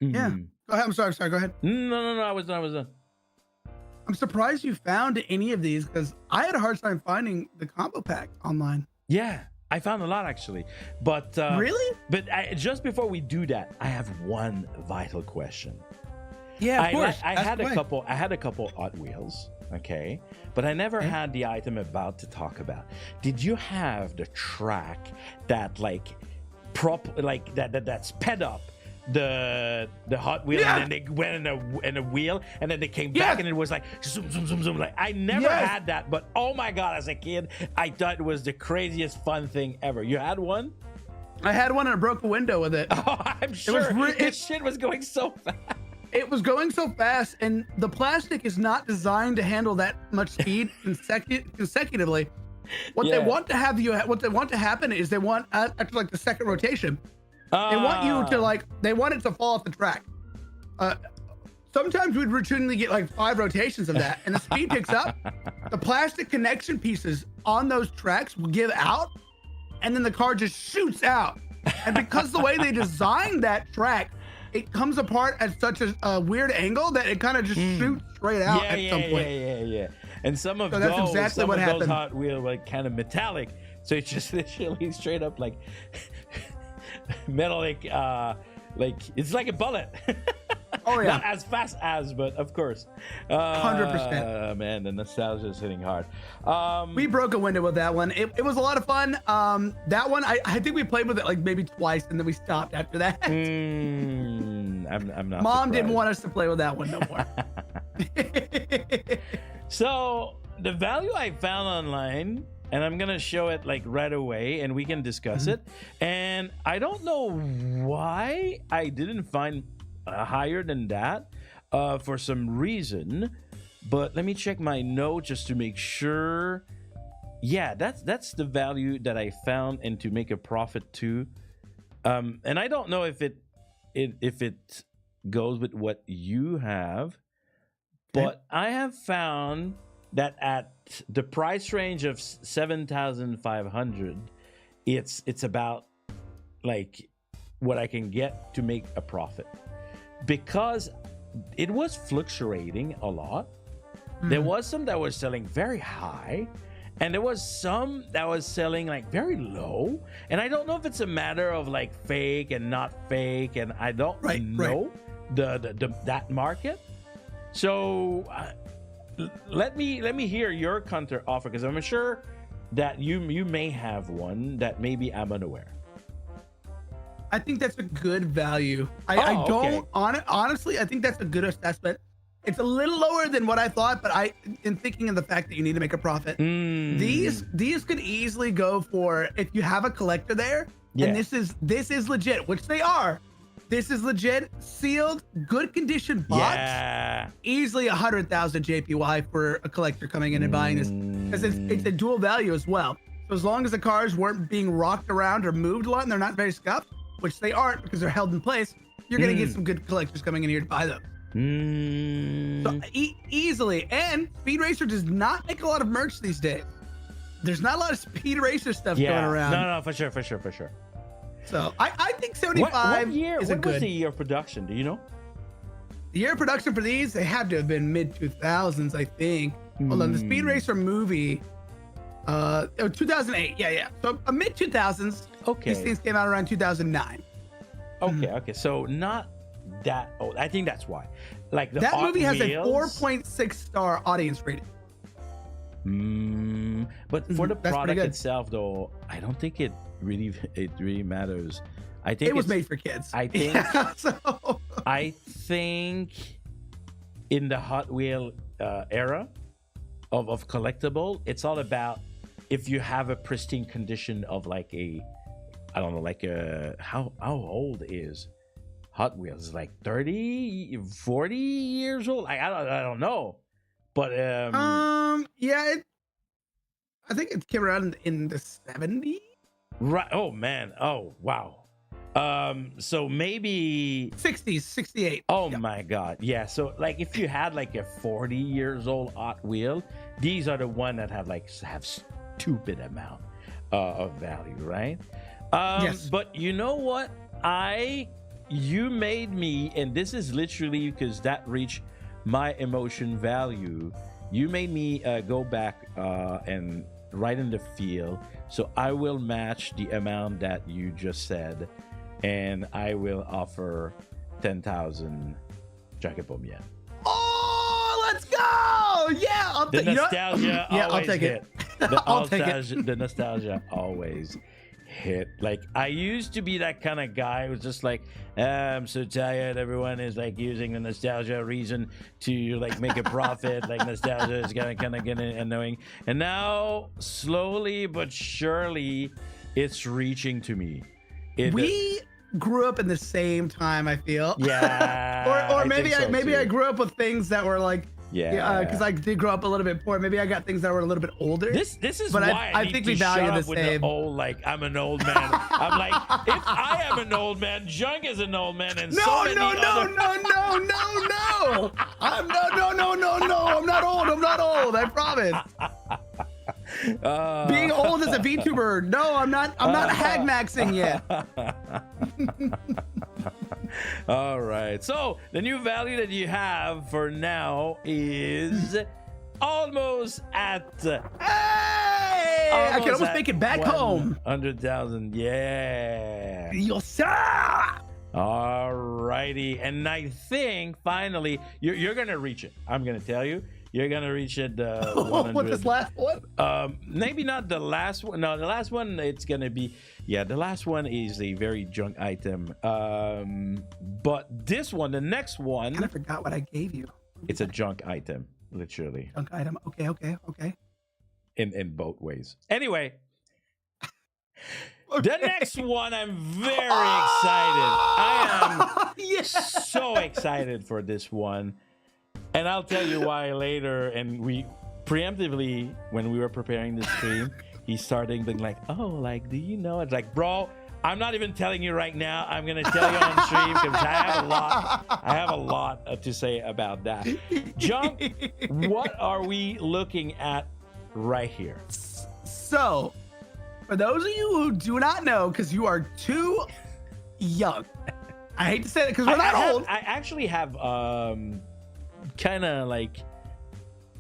Yeah. Go ahead. I'm sorry. Go ahead. No. I was done. I'm surprised you found any of these because I had a hard time finding the combo pack online. Yeah, I found a lot actually. But really? But just before we do that, I have one vital question. Yeah, of course. I had a couple Hot Wheels. Okay, but I never had the item I'm about to talk about. Did you have the track that like that's sped up the Hot Wheel and then they went in a wheel and then they came back and it was like zoom zoom zoom zoom? Like I never had that, but oh my God, as a kid I thought it was the craziest fun thing ever. You had one? I had one and I broke a window with it. Oh, I'm sure this shit was going so fast. It was going so fast, and the plastic is not designed to handle that much speed consecutively. What they want to happen is they want after like the second rotation, they want you to they want it to fall off the track. Sometimes we'd routinely get like 5 rotations of that, and the speed picks up. The plastic connection pieces on those tracks will give out, and then the car just shoots out. And because the way they designed that track, it comes apart at such a weird angle that it kind of just shoots straight out at some point. Yeah. And some of those Hot Wheels were like kind of metallic, so it's just literally straight up like metallic, like it's like a bullet. Oh yeah. Not as fast as, but of course. 100%. Man, the nostalgia is hitting hard. We broke a window with that one. It was a lot of fun. That one, I think we played with it like maybe twice, and then we stopped after that. I'm not. Mom surprised. didn't want us to play with that one no more. So the value I found online, and I'm gonna show it like right away, and we can discuss it. And I don't know why I didn't find higher than that for some reason, but let me check my note just to make sure. Yeah, that's the value that I found, and to make a profit too. And I don't know if it goes with what you have, but I have found that at the price range of 7,500, it's about like what I can get to make a profit. Because it was fluctuating a lot. There was some that was selling very high, and there was some that was selling like very low. And I don't know if it's a matter of like fake and not fake, and I don't know that market. So let me hear your counter offer, because I'm sure that you may have one that maybe I'm unaware. I think that's a good value. Honestly, I think that's a good assessment. It's a little lower than what I thought, but in thinking of the fact that you need to make a profit, these could easily go for, if you have a collector there, and this is legit, which they are. This is legit, sealed, good condition box. Easily 100,000 JPY for a collector coming in and buying this, because it's a dual value as well. So as long as the cars weren't being rocked around or moved a lot and they're not very scuffed, which they aren't because they're held in place, you're gonna get some good collectors coming in here to buy them. So easily. And Speed Racer does not make a lot of merch these days. There's not a lot of Speed Racer stuff going around. No, for sure. So I think 75 is a good. What was the year of production? Do you know? The year of production for these, they have to have been mid 2000s, I think. Hold on, the Speed Racer movie. 2008. Yeah. So mid 2000s. Okay. These things came out around 2009. Okay. So not that old. I think that's why. Like that movie has a Wheels, 4.6 star audience rating. But for the That's product itself, though, I don't think it really matters. I think it was made for kids. I think. Yeah, so. I think in the Hot Wheel era of collectible, it's all about if you have a pristine condition of like a, I don't know, like a how old is Hot Wheels? Like 30, 40 years old? I don't know. But yeah, I think it came around in the 70s. Right. Oh man. Oh wow. So maybe 60s, 68. Oh my god. Yeah. So like if you had like a 40 years old Hot Wheel, these are the one that have stupid amount of value, right? Yes. But you know what? You made me, and this is literally because that reached my emotion value. You made me go back and right in the field. So I will match the amount that you just said, and I will offer 10,000 Janken Pomme. Oh, let's go! Yeah, I'll The nostalgia yeah, always I'll take hit. it. I'll take it. The nostalgia always hit. Like I used to be that kind of guy who's just like, I'm so tired. Everyone is like using the nostalgia reason to like make a profit. Like nostalgia is kind of getting annoying. And now slowly but surely, it's reaching to me. We grew up in the same time, I feel. Yeah. or maybe I grew up with things that were like, because I did grow up a little bit poor. Maybe I got things that were a little bit older. This is why I think we value the same. Old, like I'm an old man. I'm like, if I am an old man, Jank is an old man, and no. I'm not old. I promise. Being old as a VTuber. No, I'm not hag maxing yet. All right. So the new value that you have for now is almost at. Hey! I can almost make it back home. 100,000. Yeah. Yes. All righty. And I think finally you're gonna reach it. I'm gonna tell you. You're gonna reach it. 100. What, this last one? Maybe not the last one. No, the last one. It's gonna be. Yeah, the last one is a very junk item. But this one, the next one. I kind of forgot what I gave you. It's a junk item, literally. Junk item. Okay. In both ways. Anyway. Okay. The next one, I'm very excited. I am so excited for this one. And I'll tell you why later. And we preemptively, when we were preparing the stream, he's starting being like, oh, like, do you know? It's like, bro, I'm not even telling you right now. I'm going to tell you on stream because I have a lot to say about that. Jank, what are we looking at right here? So, for those of you who do not know, because you are too young, I hate to say it because we're not old. I actually have kind of like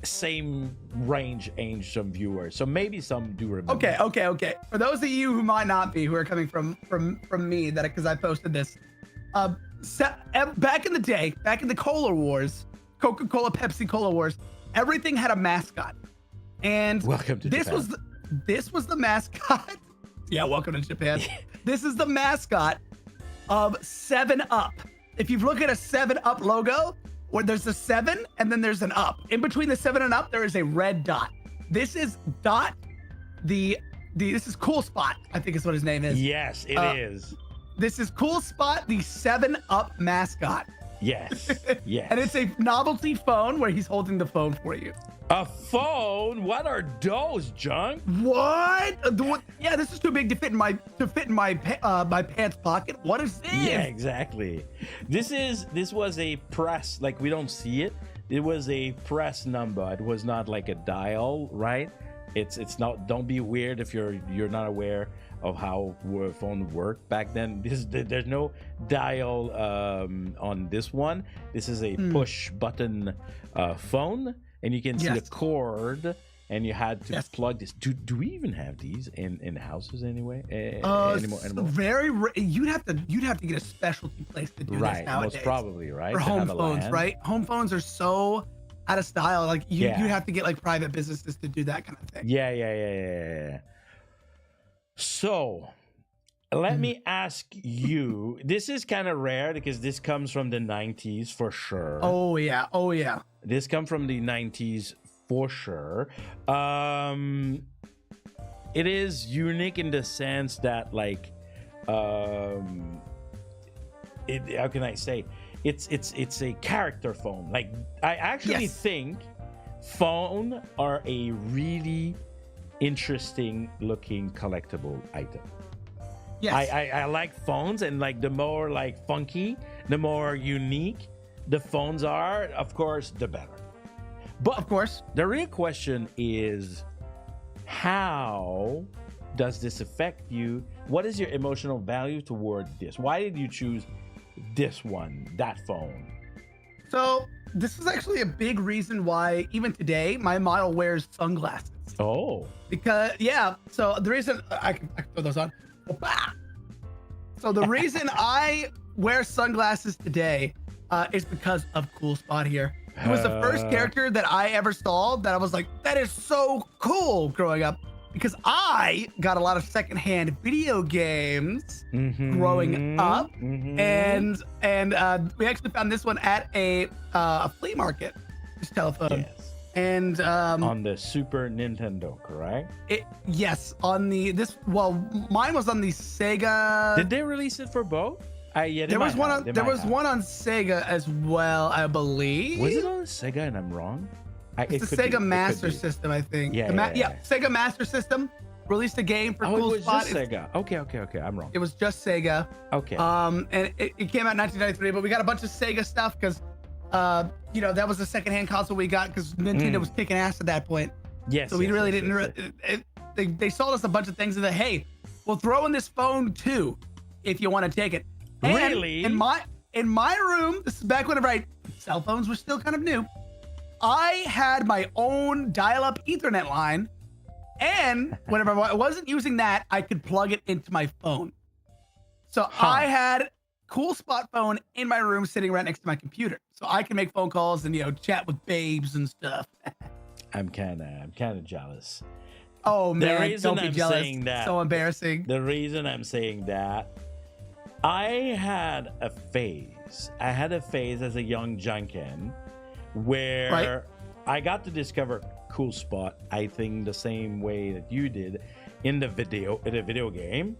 same range some viewers, so maybe some do remember. Okay. For those of you who might not be, who are coming from me, that because I posted this, back in the day, back in the Cola Wars, Coca-Cola, Pepsi Cola Wars, everything had a mascot, and welcome to this Japan. This was the mascot. Yeah, welcome to Japan. This is the mascot of 7-Up. If you look at a 7-Up logo, where there's a 7 and then there's an up. In between the 7 and up, there is a red dot. This is Dot. This is Cool Spot, I think is what his name is. Yes, it is. This is Cool Spot, the 7-Up mascot. Yes. Yes. And it's a novelty phone where he's holding the phone for you. A phone? What are those, Jank? What? Yeah, this is too big to fit in my my pants pocket. What is this? Yeah, exactly. This was a press. Like we don't see it. It was a press number. It was not like a dial, right? It's not. Don't be weird if you're not aware of how phone worked back then. There's no dial on this one. This is a push button phone. and you can see the Yes. cord, and you had to Yes. plug this. Do we even have these in houses anyway? Anymore? You'd have to get a specialty place to do Right, this nowadays. most probably, right? For To home have a phones, LAN. right? Home phones are so out of style. Like you Yeah. have to get like private businesses to do that kind of thing. Yeah. So, let me ask you. This is kind of rare because this comes from the 90s for sure. Oh yeah. This comes from the 90s for sure. It is unique in the sense that, like, how can I say? It's a character phone. Like, I actually Yes. think phone are a really interesting looking collectible item. Yes. I like phones, and like the more like funky, the more unique the phones are, of course, the better. But of course. the real question is, how does this affect you? What is your emotional value toward this? Why did you choose this one, that phone? So this is actually a big reason why even today my model wears sunglasses. Oh, Because so the reason I can throw those on. So the reason I wear sunglasses today is because of Cool Spot here. It was the first character that I ever saw that I was like, that is so cool growing up, because I got a lot of secondhand video games growing up, and we actually found this one at a flea market, this telephone. yes. And On the Super Nintendo, correct? yes, on mine was on the Sega. Did they release it for both? There was one on Sega as well, I believe. Was it on Sega and I'm wrong? It's the Sega Master System, I think. Yeah, Sega Master System released a game for Oh, Cool it was Spot. just Sega. Okay, I'm wrong. It was just Sega. Okay. And it came out in 1993, but we got a bunch of Sega stuff because, that was the secondhand console we got because Nintendo was kicking ass at that point. Yes. So we really yes, didn't. yes. They sold us a bunch of things and hey, we'll throw in this phone too, if you want to take it. And Really? In my room, this is back whenever cell phones were still kind of new. I had my own dial-up Ethernet line, and whenever I wasn't using that, I could plug it into my phone. So I had Cool Spot phone in my room, sitting right next to my computer, so I can make phone calls and chat with babes and stuff. I'm kind of jealous. Oh man, reason don't be I'm jealous. saying that- So embarrassing. The reason I'm saying that, I had a phase as a young Janken where I got to discover Cool Spot, I think the same way that you did in the video game.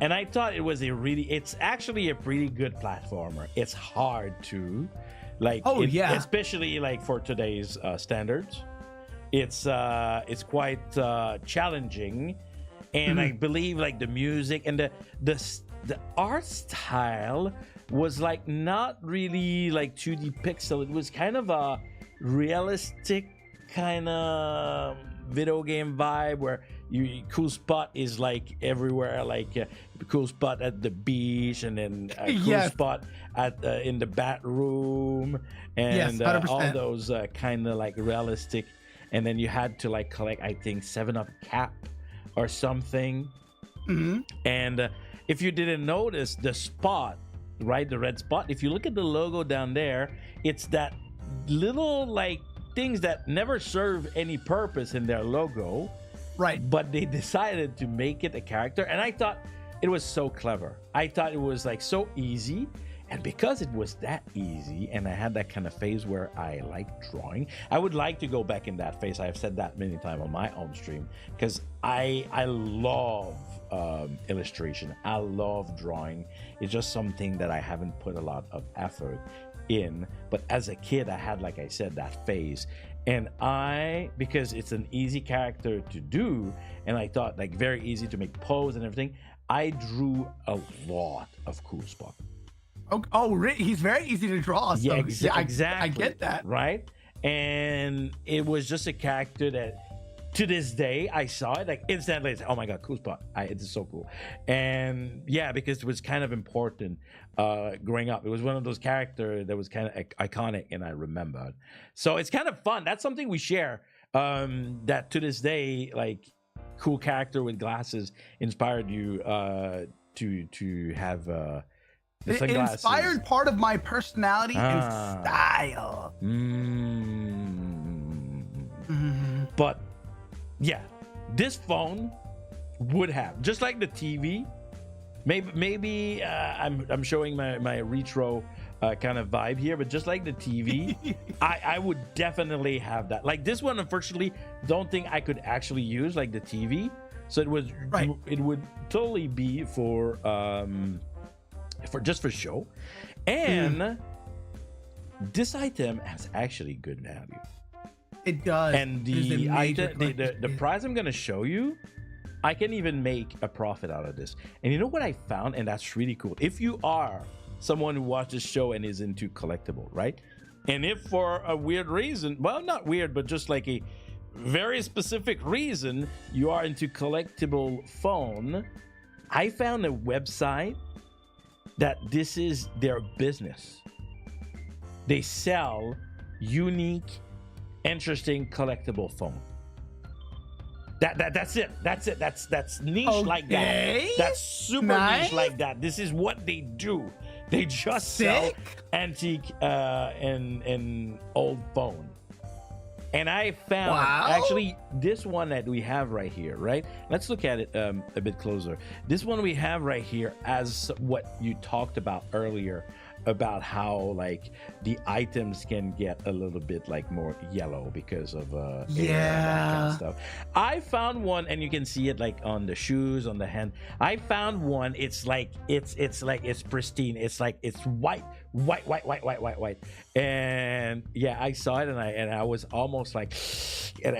And I thought it's actually a pretty good platformer. It's hard to, especially like for today's standards. It's quite challenging, and I believe like the music and the art style was like not really like 2D pixel. It was kind of a realistic kind of video game vibe where Cool Spot is like everywhere, like Cool Spot at the beach, and then Cool Spot at in the bat room, and all those kind of like realistic. And then you had to like collect, I think, 7-Up cap or something. And if you didn't notice the spot, right, the red spot, if you look at the logo down there, it's that little like things that never serve any purpose in their logo, right? But they decided to make it a character, and I thought it was so clever. I thought it was like so easy, and because it was that easy, and I had that kind of phase where I like drawing, I would like to go back in that phase. I've said that many times on my own stream, because I love illustration. I love drawing. It's just something that I haven't put a lot of effort in, but as a kid I had, like I said, that phase, and because it's an easy character to do, and I thought like very easy to make pose and everything, I drew a lot of Cool Spot. He's very easy to draw. So exactly. I get that, right? And it was just a character that to this day, I saw it like instantly. It's, oh my god, cool spot! It's so cool, and yeah, because it was kind of important growing up. It was one of those characters that was kind of iconic, and I remembered. So it's kind of fun. That's something we share. That to this day, like cool character with glasses inspired you to have the it sunglasses. inspired part of my personality and style. But yeah, this phone would have, just like the TV. Maybe I'm showing my retro kind of vibe here, but just like the TV, I would definitely have that. Like this one, unfortunately, don't think I could actually use like the TV. So it was it would totally be for just for show. And this item has actually good value. It does. And the item, the price I'm gonna show you, I can even make a profit out of this. And you know what I found? And that's really cool. If you are someone who watches show and is into collectible, right? And if for a weird reason, well, not weird, but just like a very specific reason, you are into collectible phone, I found a website that this is their business. They sell unique, interesting collectible phone. That's it. That's niche like that. That's super niche like that. This is what they do. They just sell antique and old phone. And I found actually this one that we have right here, right? Let's look at it a bit closer. This one we have right here as what you talked about earlier, about how like the items can get a little bit like more yellow because of air and that kind of stuff. I found one, and you can see it like on the shoes, on the hand. I found one. It's like it's pristine. It's like it's white. And yeah, I saw it, and I was almost like, and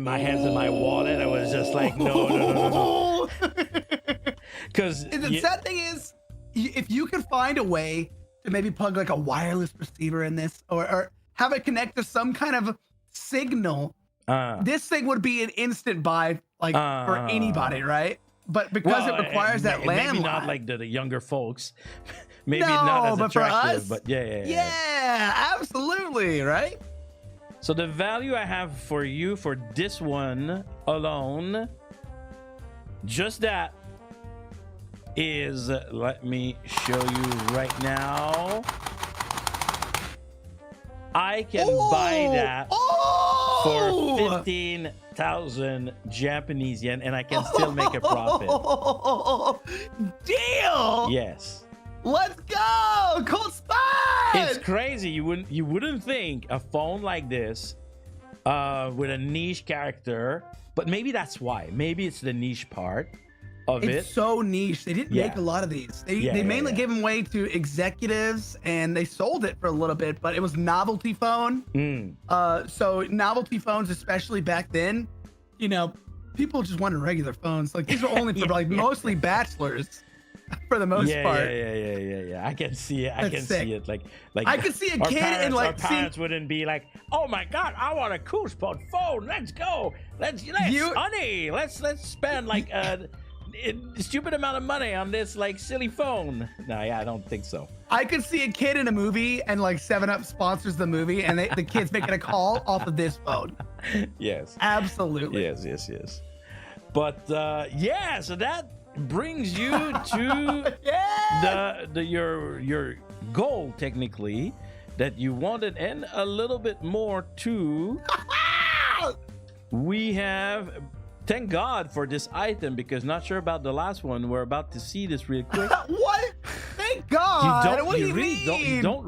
my hands in my wallet. I was just like, no. Because the sad thing is, if you could find a way to maybe plug like a wireless receiver in this, or have it connect to some kind of signal, this thing would be an instant buy, like for anybody, right? But because it requires that landline, maybe not like the younger folks, maybe not as attractive, for us, but yeah, absolutely, right? So the value I have for you for this one alone, just that, is, let me show you right now. I can buy that for 15,000 Japanese yen, and I can still make a profit. Deal! Yes. Let's go! Cool spot! It's crazy. You wouldn't think a phone like this with a niche character, but maybe that's why. Maybe it's the niche part of it's so niche. They didn't make a lot of these. They mainly gave them away to executives, and they sold it for a little bit, but it was novelty phone. So novelty phones, especially back then, you know, people just wanted regular phones. Like these were only for like mostly bachelors for the most part. Yeah. I can see it. I can see it. Like I can see a kid and like our parents wouldn't be like, oh my god, I want a cool spot phone. Let's go. Let's honey. Let's spend like a stupid amount of money on this like silly phone. No, I don't think so. I could see a kid in a movie, and like 7-Up sponsors the movie, and the kid's making a call off of this phone. Yes, absolutely. Yes. But yeah, so that brings you to your goal, technically, that you wanted, and a little bit more too. We have, thank God for this item, because not sure about the last one. We're about to see this real quick. What? Thank God. What do you mean? You don't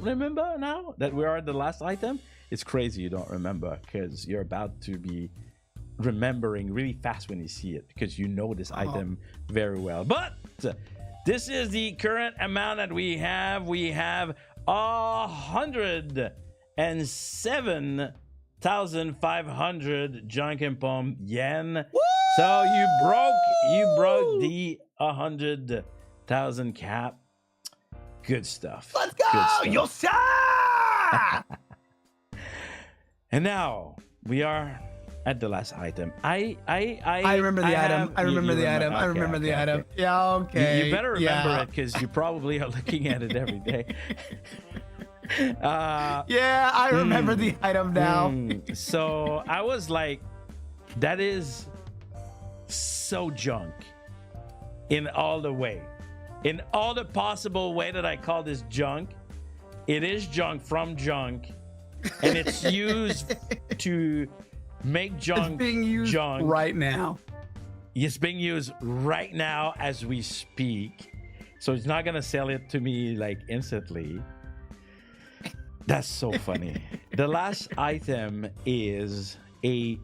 remember now that we are at the last item? It's crazy you don't remember, because you're about to be remembering really fast when you see it, because you know this item very well. But this is the current amount that we have. We have 107,500 Janken Pomme yen. Woo! So you broke the 100,000 cap. Good stuff. Let's go, Yosha! And now we are at the last item. I remember the item. I remember the item. I Okay, remember the okay, item. okay. Yeah, okay. You better remember yeah. it because you probably are looking at it every day. Yeah, I remember the item now. So I was like, that is so junk in all the way. In all the possible way that I call this junk, it is junk from junk, and it's used to make junk. It's being used junk right now. It's being used right now as we speak. So it's not gonna sell it to me like instantly. That's so funny. The last item is a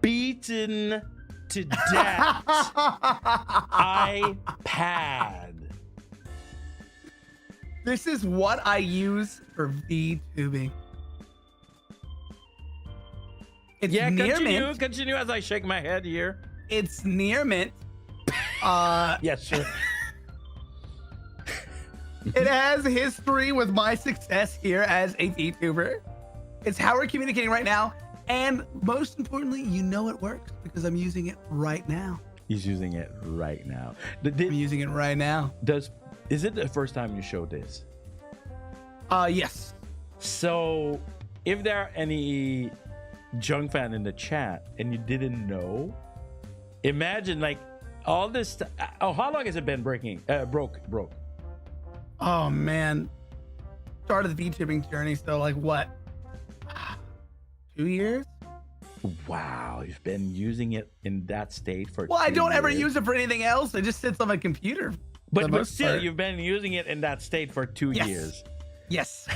beaten to death iPad. This is what I use for VTubing. It's Yeah, near mint. continue as I shake my head here. It's near mint. Yes, sure. It has history with my success here as a VTuber. It's how we're communicating right now. And most importantly, you know it works because I'm using it right now. He's using it right now. I'm using it right now. Is it the first time you showed this? Yes. So, if there are any junk fan in the chat and you didn't know, imagine like all this. How long has it been broke? Oh man. Started the VTubing journey. So like what? 2 years? Wow, you've been using it in that state for. Well, I 2 don't ever years. use it for anything else. It just sits on my computer. But still, you've been using it in that state for 2 Yes. years. Yes.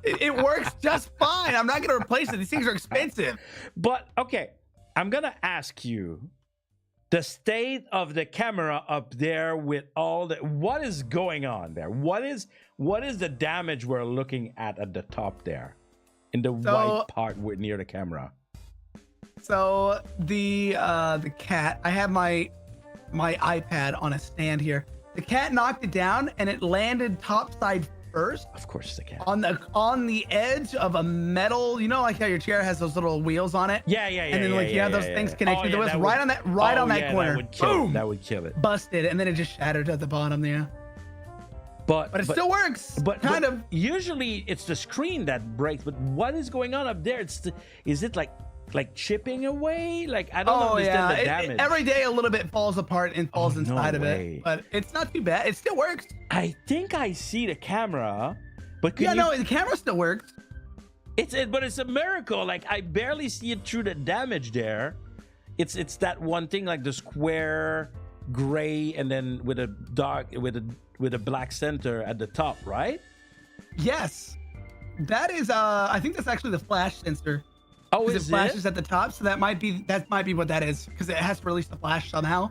it works just fine. I'm not going to replace it. These things are expensive. But okay, I'm gonna ask you the state of the camera up there with all the. What is going on there? What is the damage we're looking at the top there, in the white part near the camera? So the cat. I have my iPad on a stand here. The cat knocked it down and it landed topside first. Of course, it's the cat. On the edge of a metal, you know, like how your chair has those little wheels on it. Yeah. And then you have those things connected to it. That Right on that corner. That would kill Boom! it. That would kill it. Busted, and then it just shattered at the bottom there. But it still works. But kind of. Usually it's the screen that breaks. But what is going on up there? Is it like chipping away? Like I don't understand the damage. Every day a little bit falls apart and falls inside of it, but it's not too bad. It still works. I think I see the camera, but the camera still works. But it's a miracle. Like I barely see it through the damage there. It's that one thing, like the square gray and then with a black center at the top, right? Yes, that is. I think that's actually the flash sensor. Oh, it flashes at the top, so that might be what that is, because it has to release the flash somehow.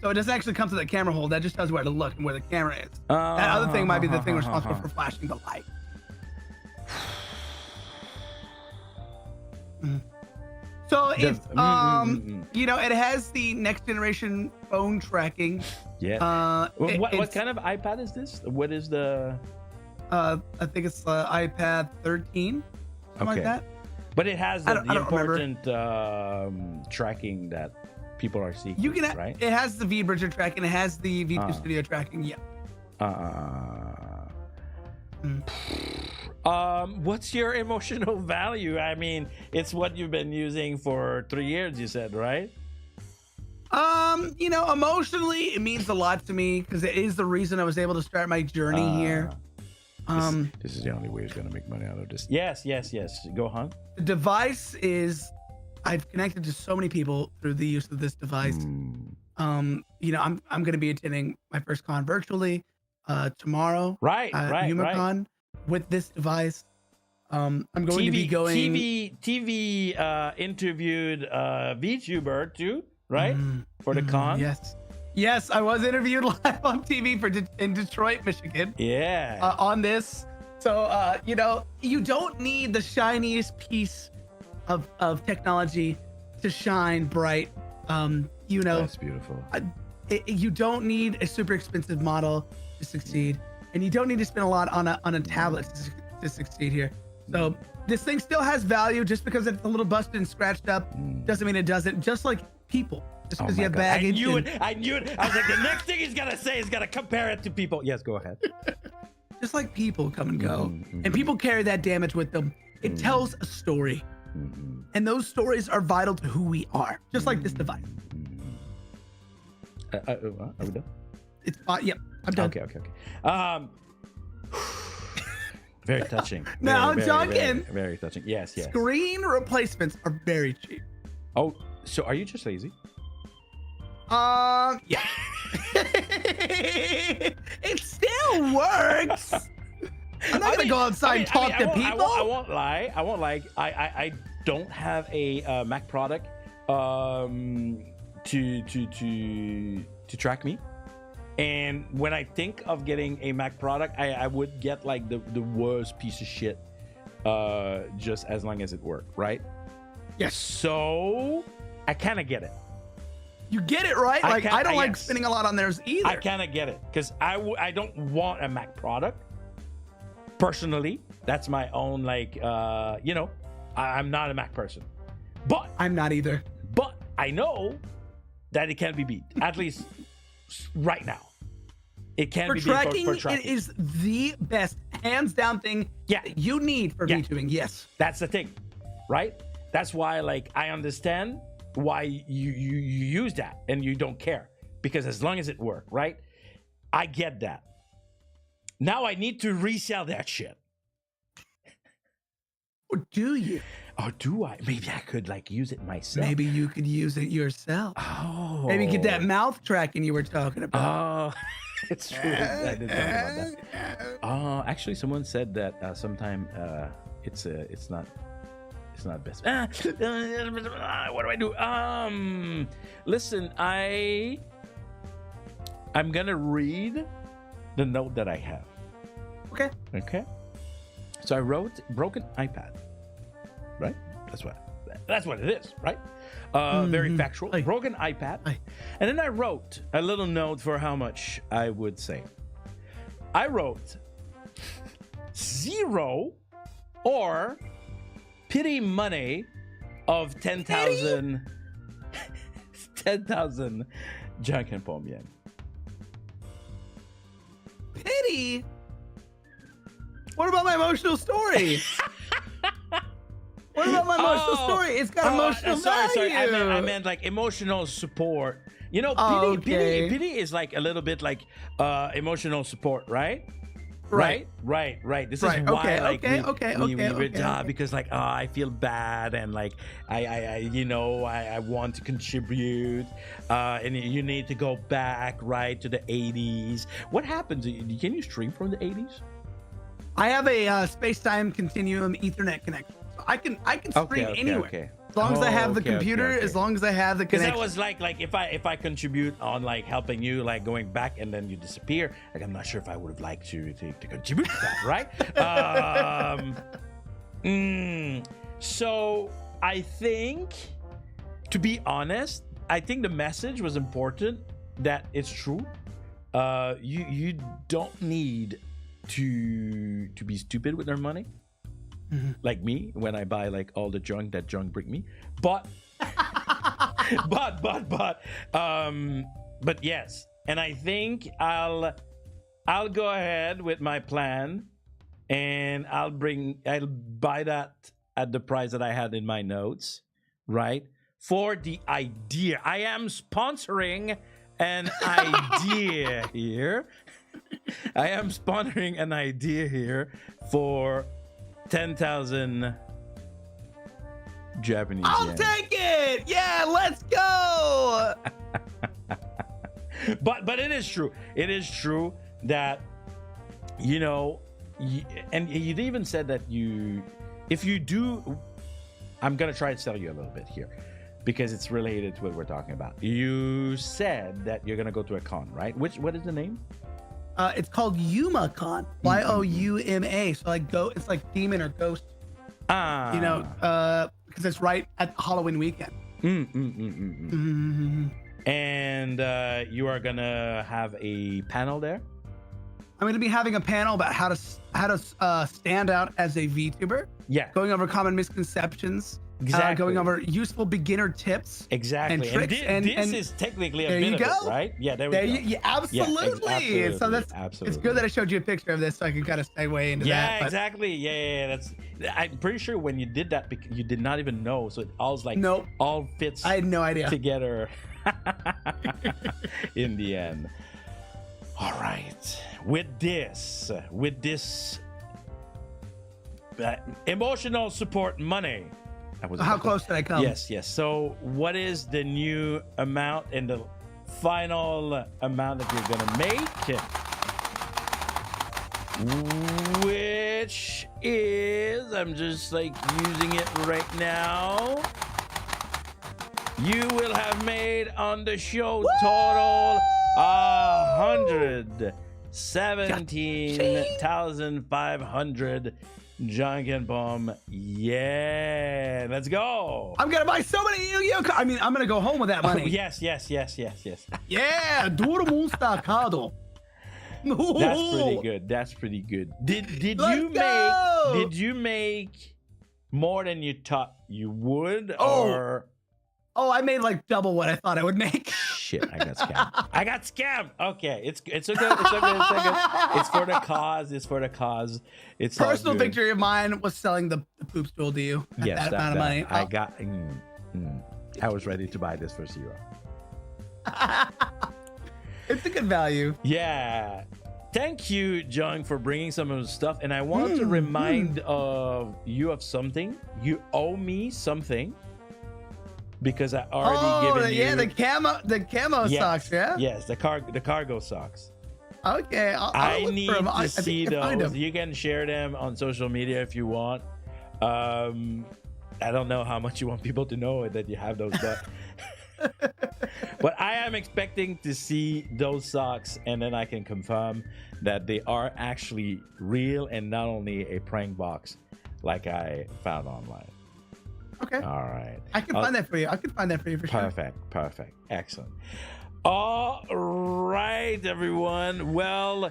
So it doesn't actually come to the camera hole. That just tells where to look and where the camera is. That other thing might be the thing responsible for flashing the light. So it's it has the next generation phone tracking. Yeah. What kind of iPad is this? What is the? I think it's the iPad 13, something like that. But it has the important tracking that people are seeking. Right? It has the V Bridger tracking. It has the V2 Studio tracking. Yeah. What's your emotional value? I mean, it's what you've been using for 3 years. You said, right? Emotionally, it means a lot to me because it is the reason I was able to start my journey here. This is the only way he's gonna make money out of this. Yes. Go on. The device I've connected to so many people through the use of this device. I'm gonna be attending my first con virtually tomorrow. Right. HumaCon with this device. I'm going to be going. TV interviewed VTuber too, right? For the con. Yes, I was interviewed live on TV in Detroit, Michigan. Yeah. On this. So, you don't need the shiniest piece of technology to shine bright. That's beautiful. You don't need a super expensive model to succeed, and you don't need to spend a lot on a tablet to succeed here. So this thing still has value. Just because it's a little busted and scratched up doesn't mean it doesn't. Just like people. Just because you have baggage. I knew it. I was like, the next thing he's gonna say is gonna compare it to people. Yes, go ahead. Just like people come and go, and people carry that damage with them. It tells a story, and those stories are vital to who we are. Just like this device. Are we done? It's yep. I'm done. Okay. Very touching. Now, very, Janken. Very touching. Yes. Screen replacements are very cheap. Oh, so are you just lazy? Yeah. It still works. I'm not gonna go outside and talk to people. I won't lie. I don't have a Mac product to track me. And when I think of getting a Mac product, I would get like the worst piece of shit, just as long as it worked, right? Yes. So I kind of get it. You get it, right? Like I don't like spending a lot on theirs either. I kind of get it because I don't want a Mac product. Personally, that's my own I'm not a Mac person, but I'm not either. But I know that it can be beat, at least right now. It can be beat for tracking. It is the best, hands down thing that you need for VTubing. Yes, that's the thing, right? That's why, I understand why you use that and you don't care, because as long as it works, right? I get that. Now I need to resell that shit. Or do you? Or do I? Maybe I could use it myself. Maybe you could use it yourself. Oh. Maybe get that mouth tracking you were talking about. Oh, it's true. I didn't talk about that. Actually, someone said that sometime it's not best. What do I do? Listen, I'm gonna read the note that I have. Okay. So I wrote broken iPad. Right? That's what it is, right? Very factual. Broken iPad. And then I wrote a little note for how much I would say. I wrote 0 or pity money of 10,000 10,000 Jank and Pomme yen. Pity? What about my emotional story? What about my emotional story? It's got emotional value. Sorry. I meant emotional support. Pity is a little bit emotional support, right? Right. This is why we because I feel bad and I want to contribute and you need to go back to the 80s. What happens? Can you stream from the 80s? I have a space-time continuum Ethernet connection. So I can stream anywhere. Okay. As long as I have the computer, as long as I have the connection. Because that was if I contribute on helping you going back and then you disappear, I'm not sure if I would have liked to contribute to that, right? So I think, to be honest, I think the message was important, that it's true. You don't need to be stupid with their money. Like me, when I buy all the junk that junk bring me, but yes, and I think I'll go ahead with my plan, and I'll buy that at the price that I had in my notes, right? For the idea, I am sponsoring an idea here. I am sponsoring an idea here for 10,000 Japanese yen. I'll take it. Yeah, let's go. But it is true. It is true that and you even said that if you do, I'm gonna try to sell you a little bit here because it's related to what we're talking about. You said that you're gonna go to a con, right? What is the name? It's called YumaCon. YOUMA. So it's like demon or ghost. Because it's right at Halloween weekend. And you are gonna have a panel there? I'm going to be having a panel about how to stand out as a VTuber. Yeah. Going over common misconceptions. Exactly. Going over useful beginner tips. Exactly. And tricks. And this is technically a bit of it, right? Yeah, there we go. Yeah, absolutely. Yeah, so that's absolutely. It's good that I showed you a picture of this so I can kind of segue into that. Yeah, exactly. Yeah. I'm pretty sure when you did that, you did not even know. So it all like all fits. I had no idea. Together in the end. All right. With this emotional support money. How close did I come? Yes. So what is the new amount and the final amount that you're gonna make? Which is, I'm just like using it right now. You will have made on the show total 117,500 Janken Pomme. Yeah, let's go. I'm gonna buy so many Yu-Gi-Oh! I mean, I'm gonna go home with that money. Yes. Yeah, Dora Monster card. That's pretty good. Did you make more than you thought you would? Oh, I made like double what I thought I would make. Shit, I got scammed. Okay, it's okay. It's okay. It's for the cause. It's personal victory of mine was selling the poop stool to you at that amount of money. I got. I was ready to buy this for 0. It's a good value. Yeah. Thank you, Jank, for bringing some of the stuff. And I want to remind you of something. You owe me something. Because I already given you. Yeah, the camo socks, yeah? Yes, the cargo socks. Okay, I need to see those. You can share them on social media if you want. I don't know how much you want people to know that you have those, but I am expecting to see those socks, and then I can confirm that they are actually real and not only a prank box like I found online. Okay. All right. I can find that for you. For sure. Perfect. Excellent. All right, everyone. Well,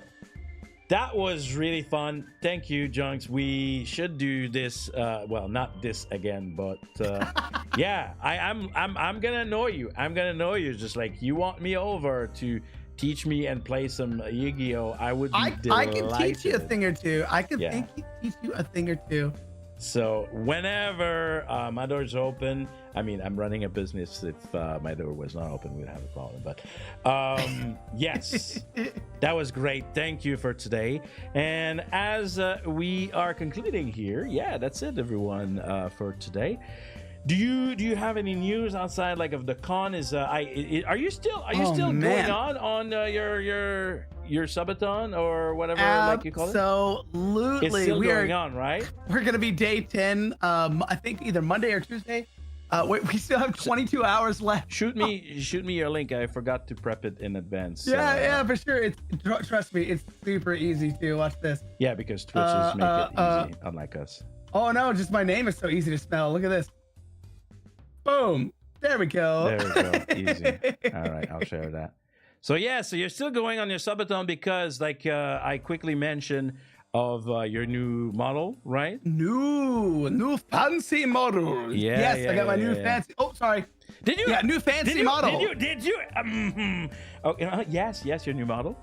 that was really fun. Thank you, Junks. We should do this. Well, not this again, but yeah. I'm gonna annoy you. Just like you want me over to teach me and play some Yu-Gi-Oh. I would be delighted. I can teach you a thing or two. Teach you a thing or two. So whenever my door's open, I mean, I'm running a business. If my door was not open, we'd have a problem. But yes, that was great. Thank you for today. And as we are concluding here, yeah, that's it, everyone, for today. Do you have any news outside like of the con? Are you still going on your subathon or whatever like you call it? Absolutely. It's still going on, right? We're gonna be day 10. I think either Monday or Tuesday. We still have 22 hours left. Shoot me your link. I forgot to prep it in advance. Yeah, for sure. Trust me, it's super easy to watch this. Yeah, because Twitch is make it easy, unlike us. Oh no, just my name is so easy to spell. Look at this. Boom. There we go. Easy. All right, I'll share that. So yeah, so you're still going on your subathon because, like I quickly mentioned, of your new model, right? New fancy model. Yeah. Yes, I got my new fancy. Oh, sorry. Did you? Yeah, new fancy model. Did you? Oh, yes, your new model.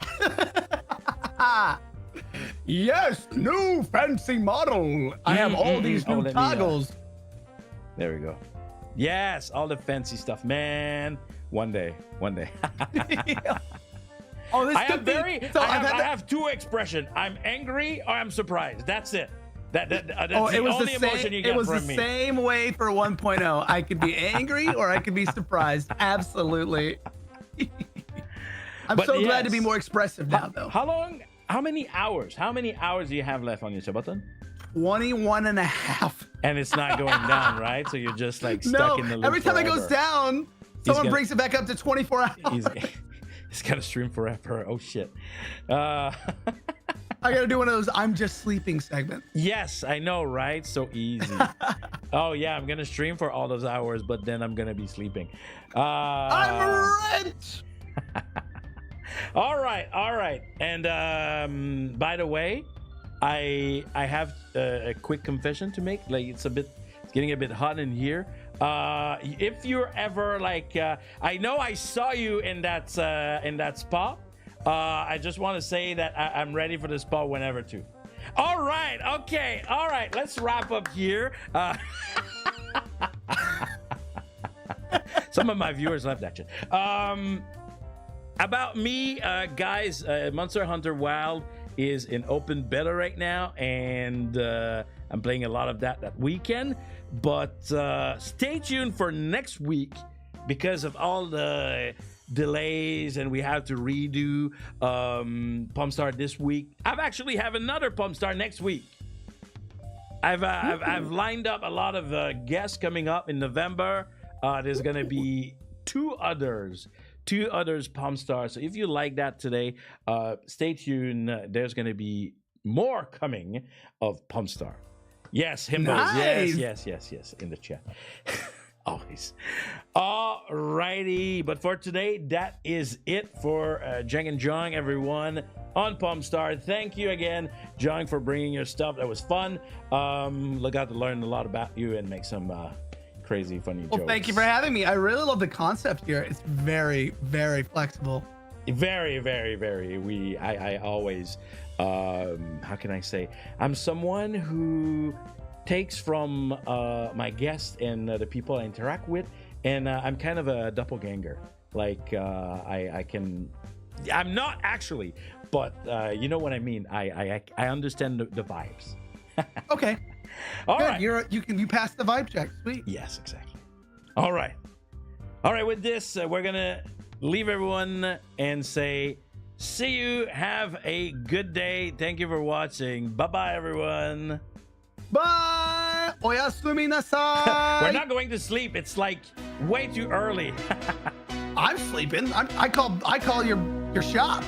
Yes, new fancy model. I have all these new toggles. There we go. Yes, all the fancy stuff, man. One day. Oh, this I have two expressions. I'm angry or I'm surprised. That's it. That's the only emotion you get from me. It was the same way for 1.0. I could be angry or I could be surprised. Absolutely. I'm glad to be more expressive now, though. How many hours do you have left on your subathon? 21 and a half. And it's not going down, right? So you're just like stuck in the loop every time forever. it goes down, someone brings it back up to 24 hours. He's got to stream forever. Oh, shit. I got to do one of those I'm just sleeping segments. Yes, I know, right? So easy. Oh, yeah, I'm going to stream for all those hours, but then I'm going to be sleeping. I'm rich! All right. And by the way, I have a quick confession to make. Like it's getting a bit hot in here. If you're ever like, I know I saw you in that spa. I just want to say that I'm ready for the spa whenever too. All right, okay, all right. Let's wrap up here. Some of my viewers left that shit. About me, guys, Monster Hunter Wild is in open beta right now, and I'm playing a lot of that weekend. But stay tuned for next week because of all the delays, and we have to redo Pomme Star this week. I've actually have another Pomme Star next week. I've lined up a lot of guests coming up in November. There's gonna be two others Pomme Stars. So if you like that today, stay tuned. There's gonna be more coming of Pomme Star. Yes, himbos. Nice. Yes, in the chat. Always. All righty. But for today, that is it for Jank and Jong, everyone, on Pomme Star. Thank you again, Jong, for bringing your stuff. That was fun. Look out to learn a lot about you and make some crazy, funny jokes. Well, thank you for having me. I really love the concept here. It's very, very flexible. Very, very, very. I always, how can I say? I'm someone who takes from my guests and the people I interact with, and I'm kind of a doppelganger. Like I'm not actually, but you know what I mean. I understand the vibes. Okay. All Good. right. You passed the vibe check. Sweet. Yes, exactly. All right. With this, we're gonna leave everyone and say, see you. Have a good day. Thank you for watching. Bye, everyone. Bye. Oyasumi nasai. We're not going to sleep. It's like way too early. I'm sleeping. I call your shop.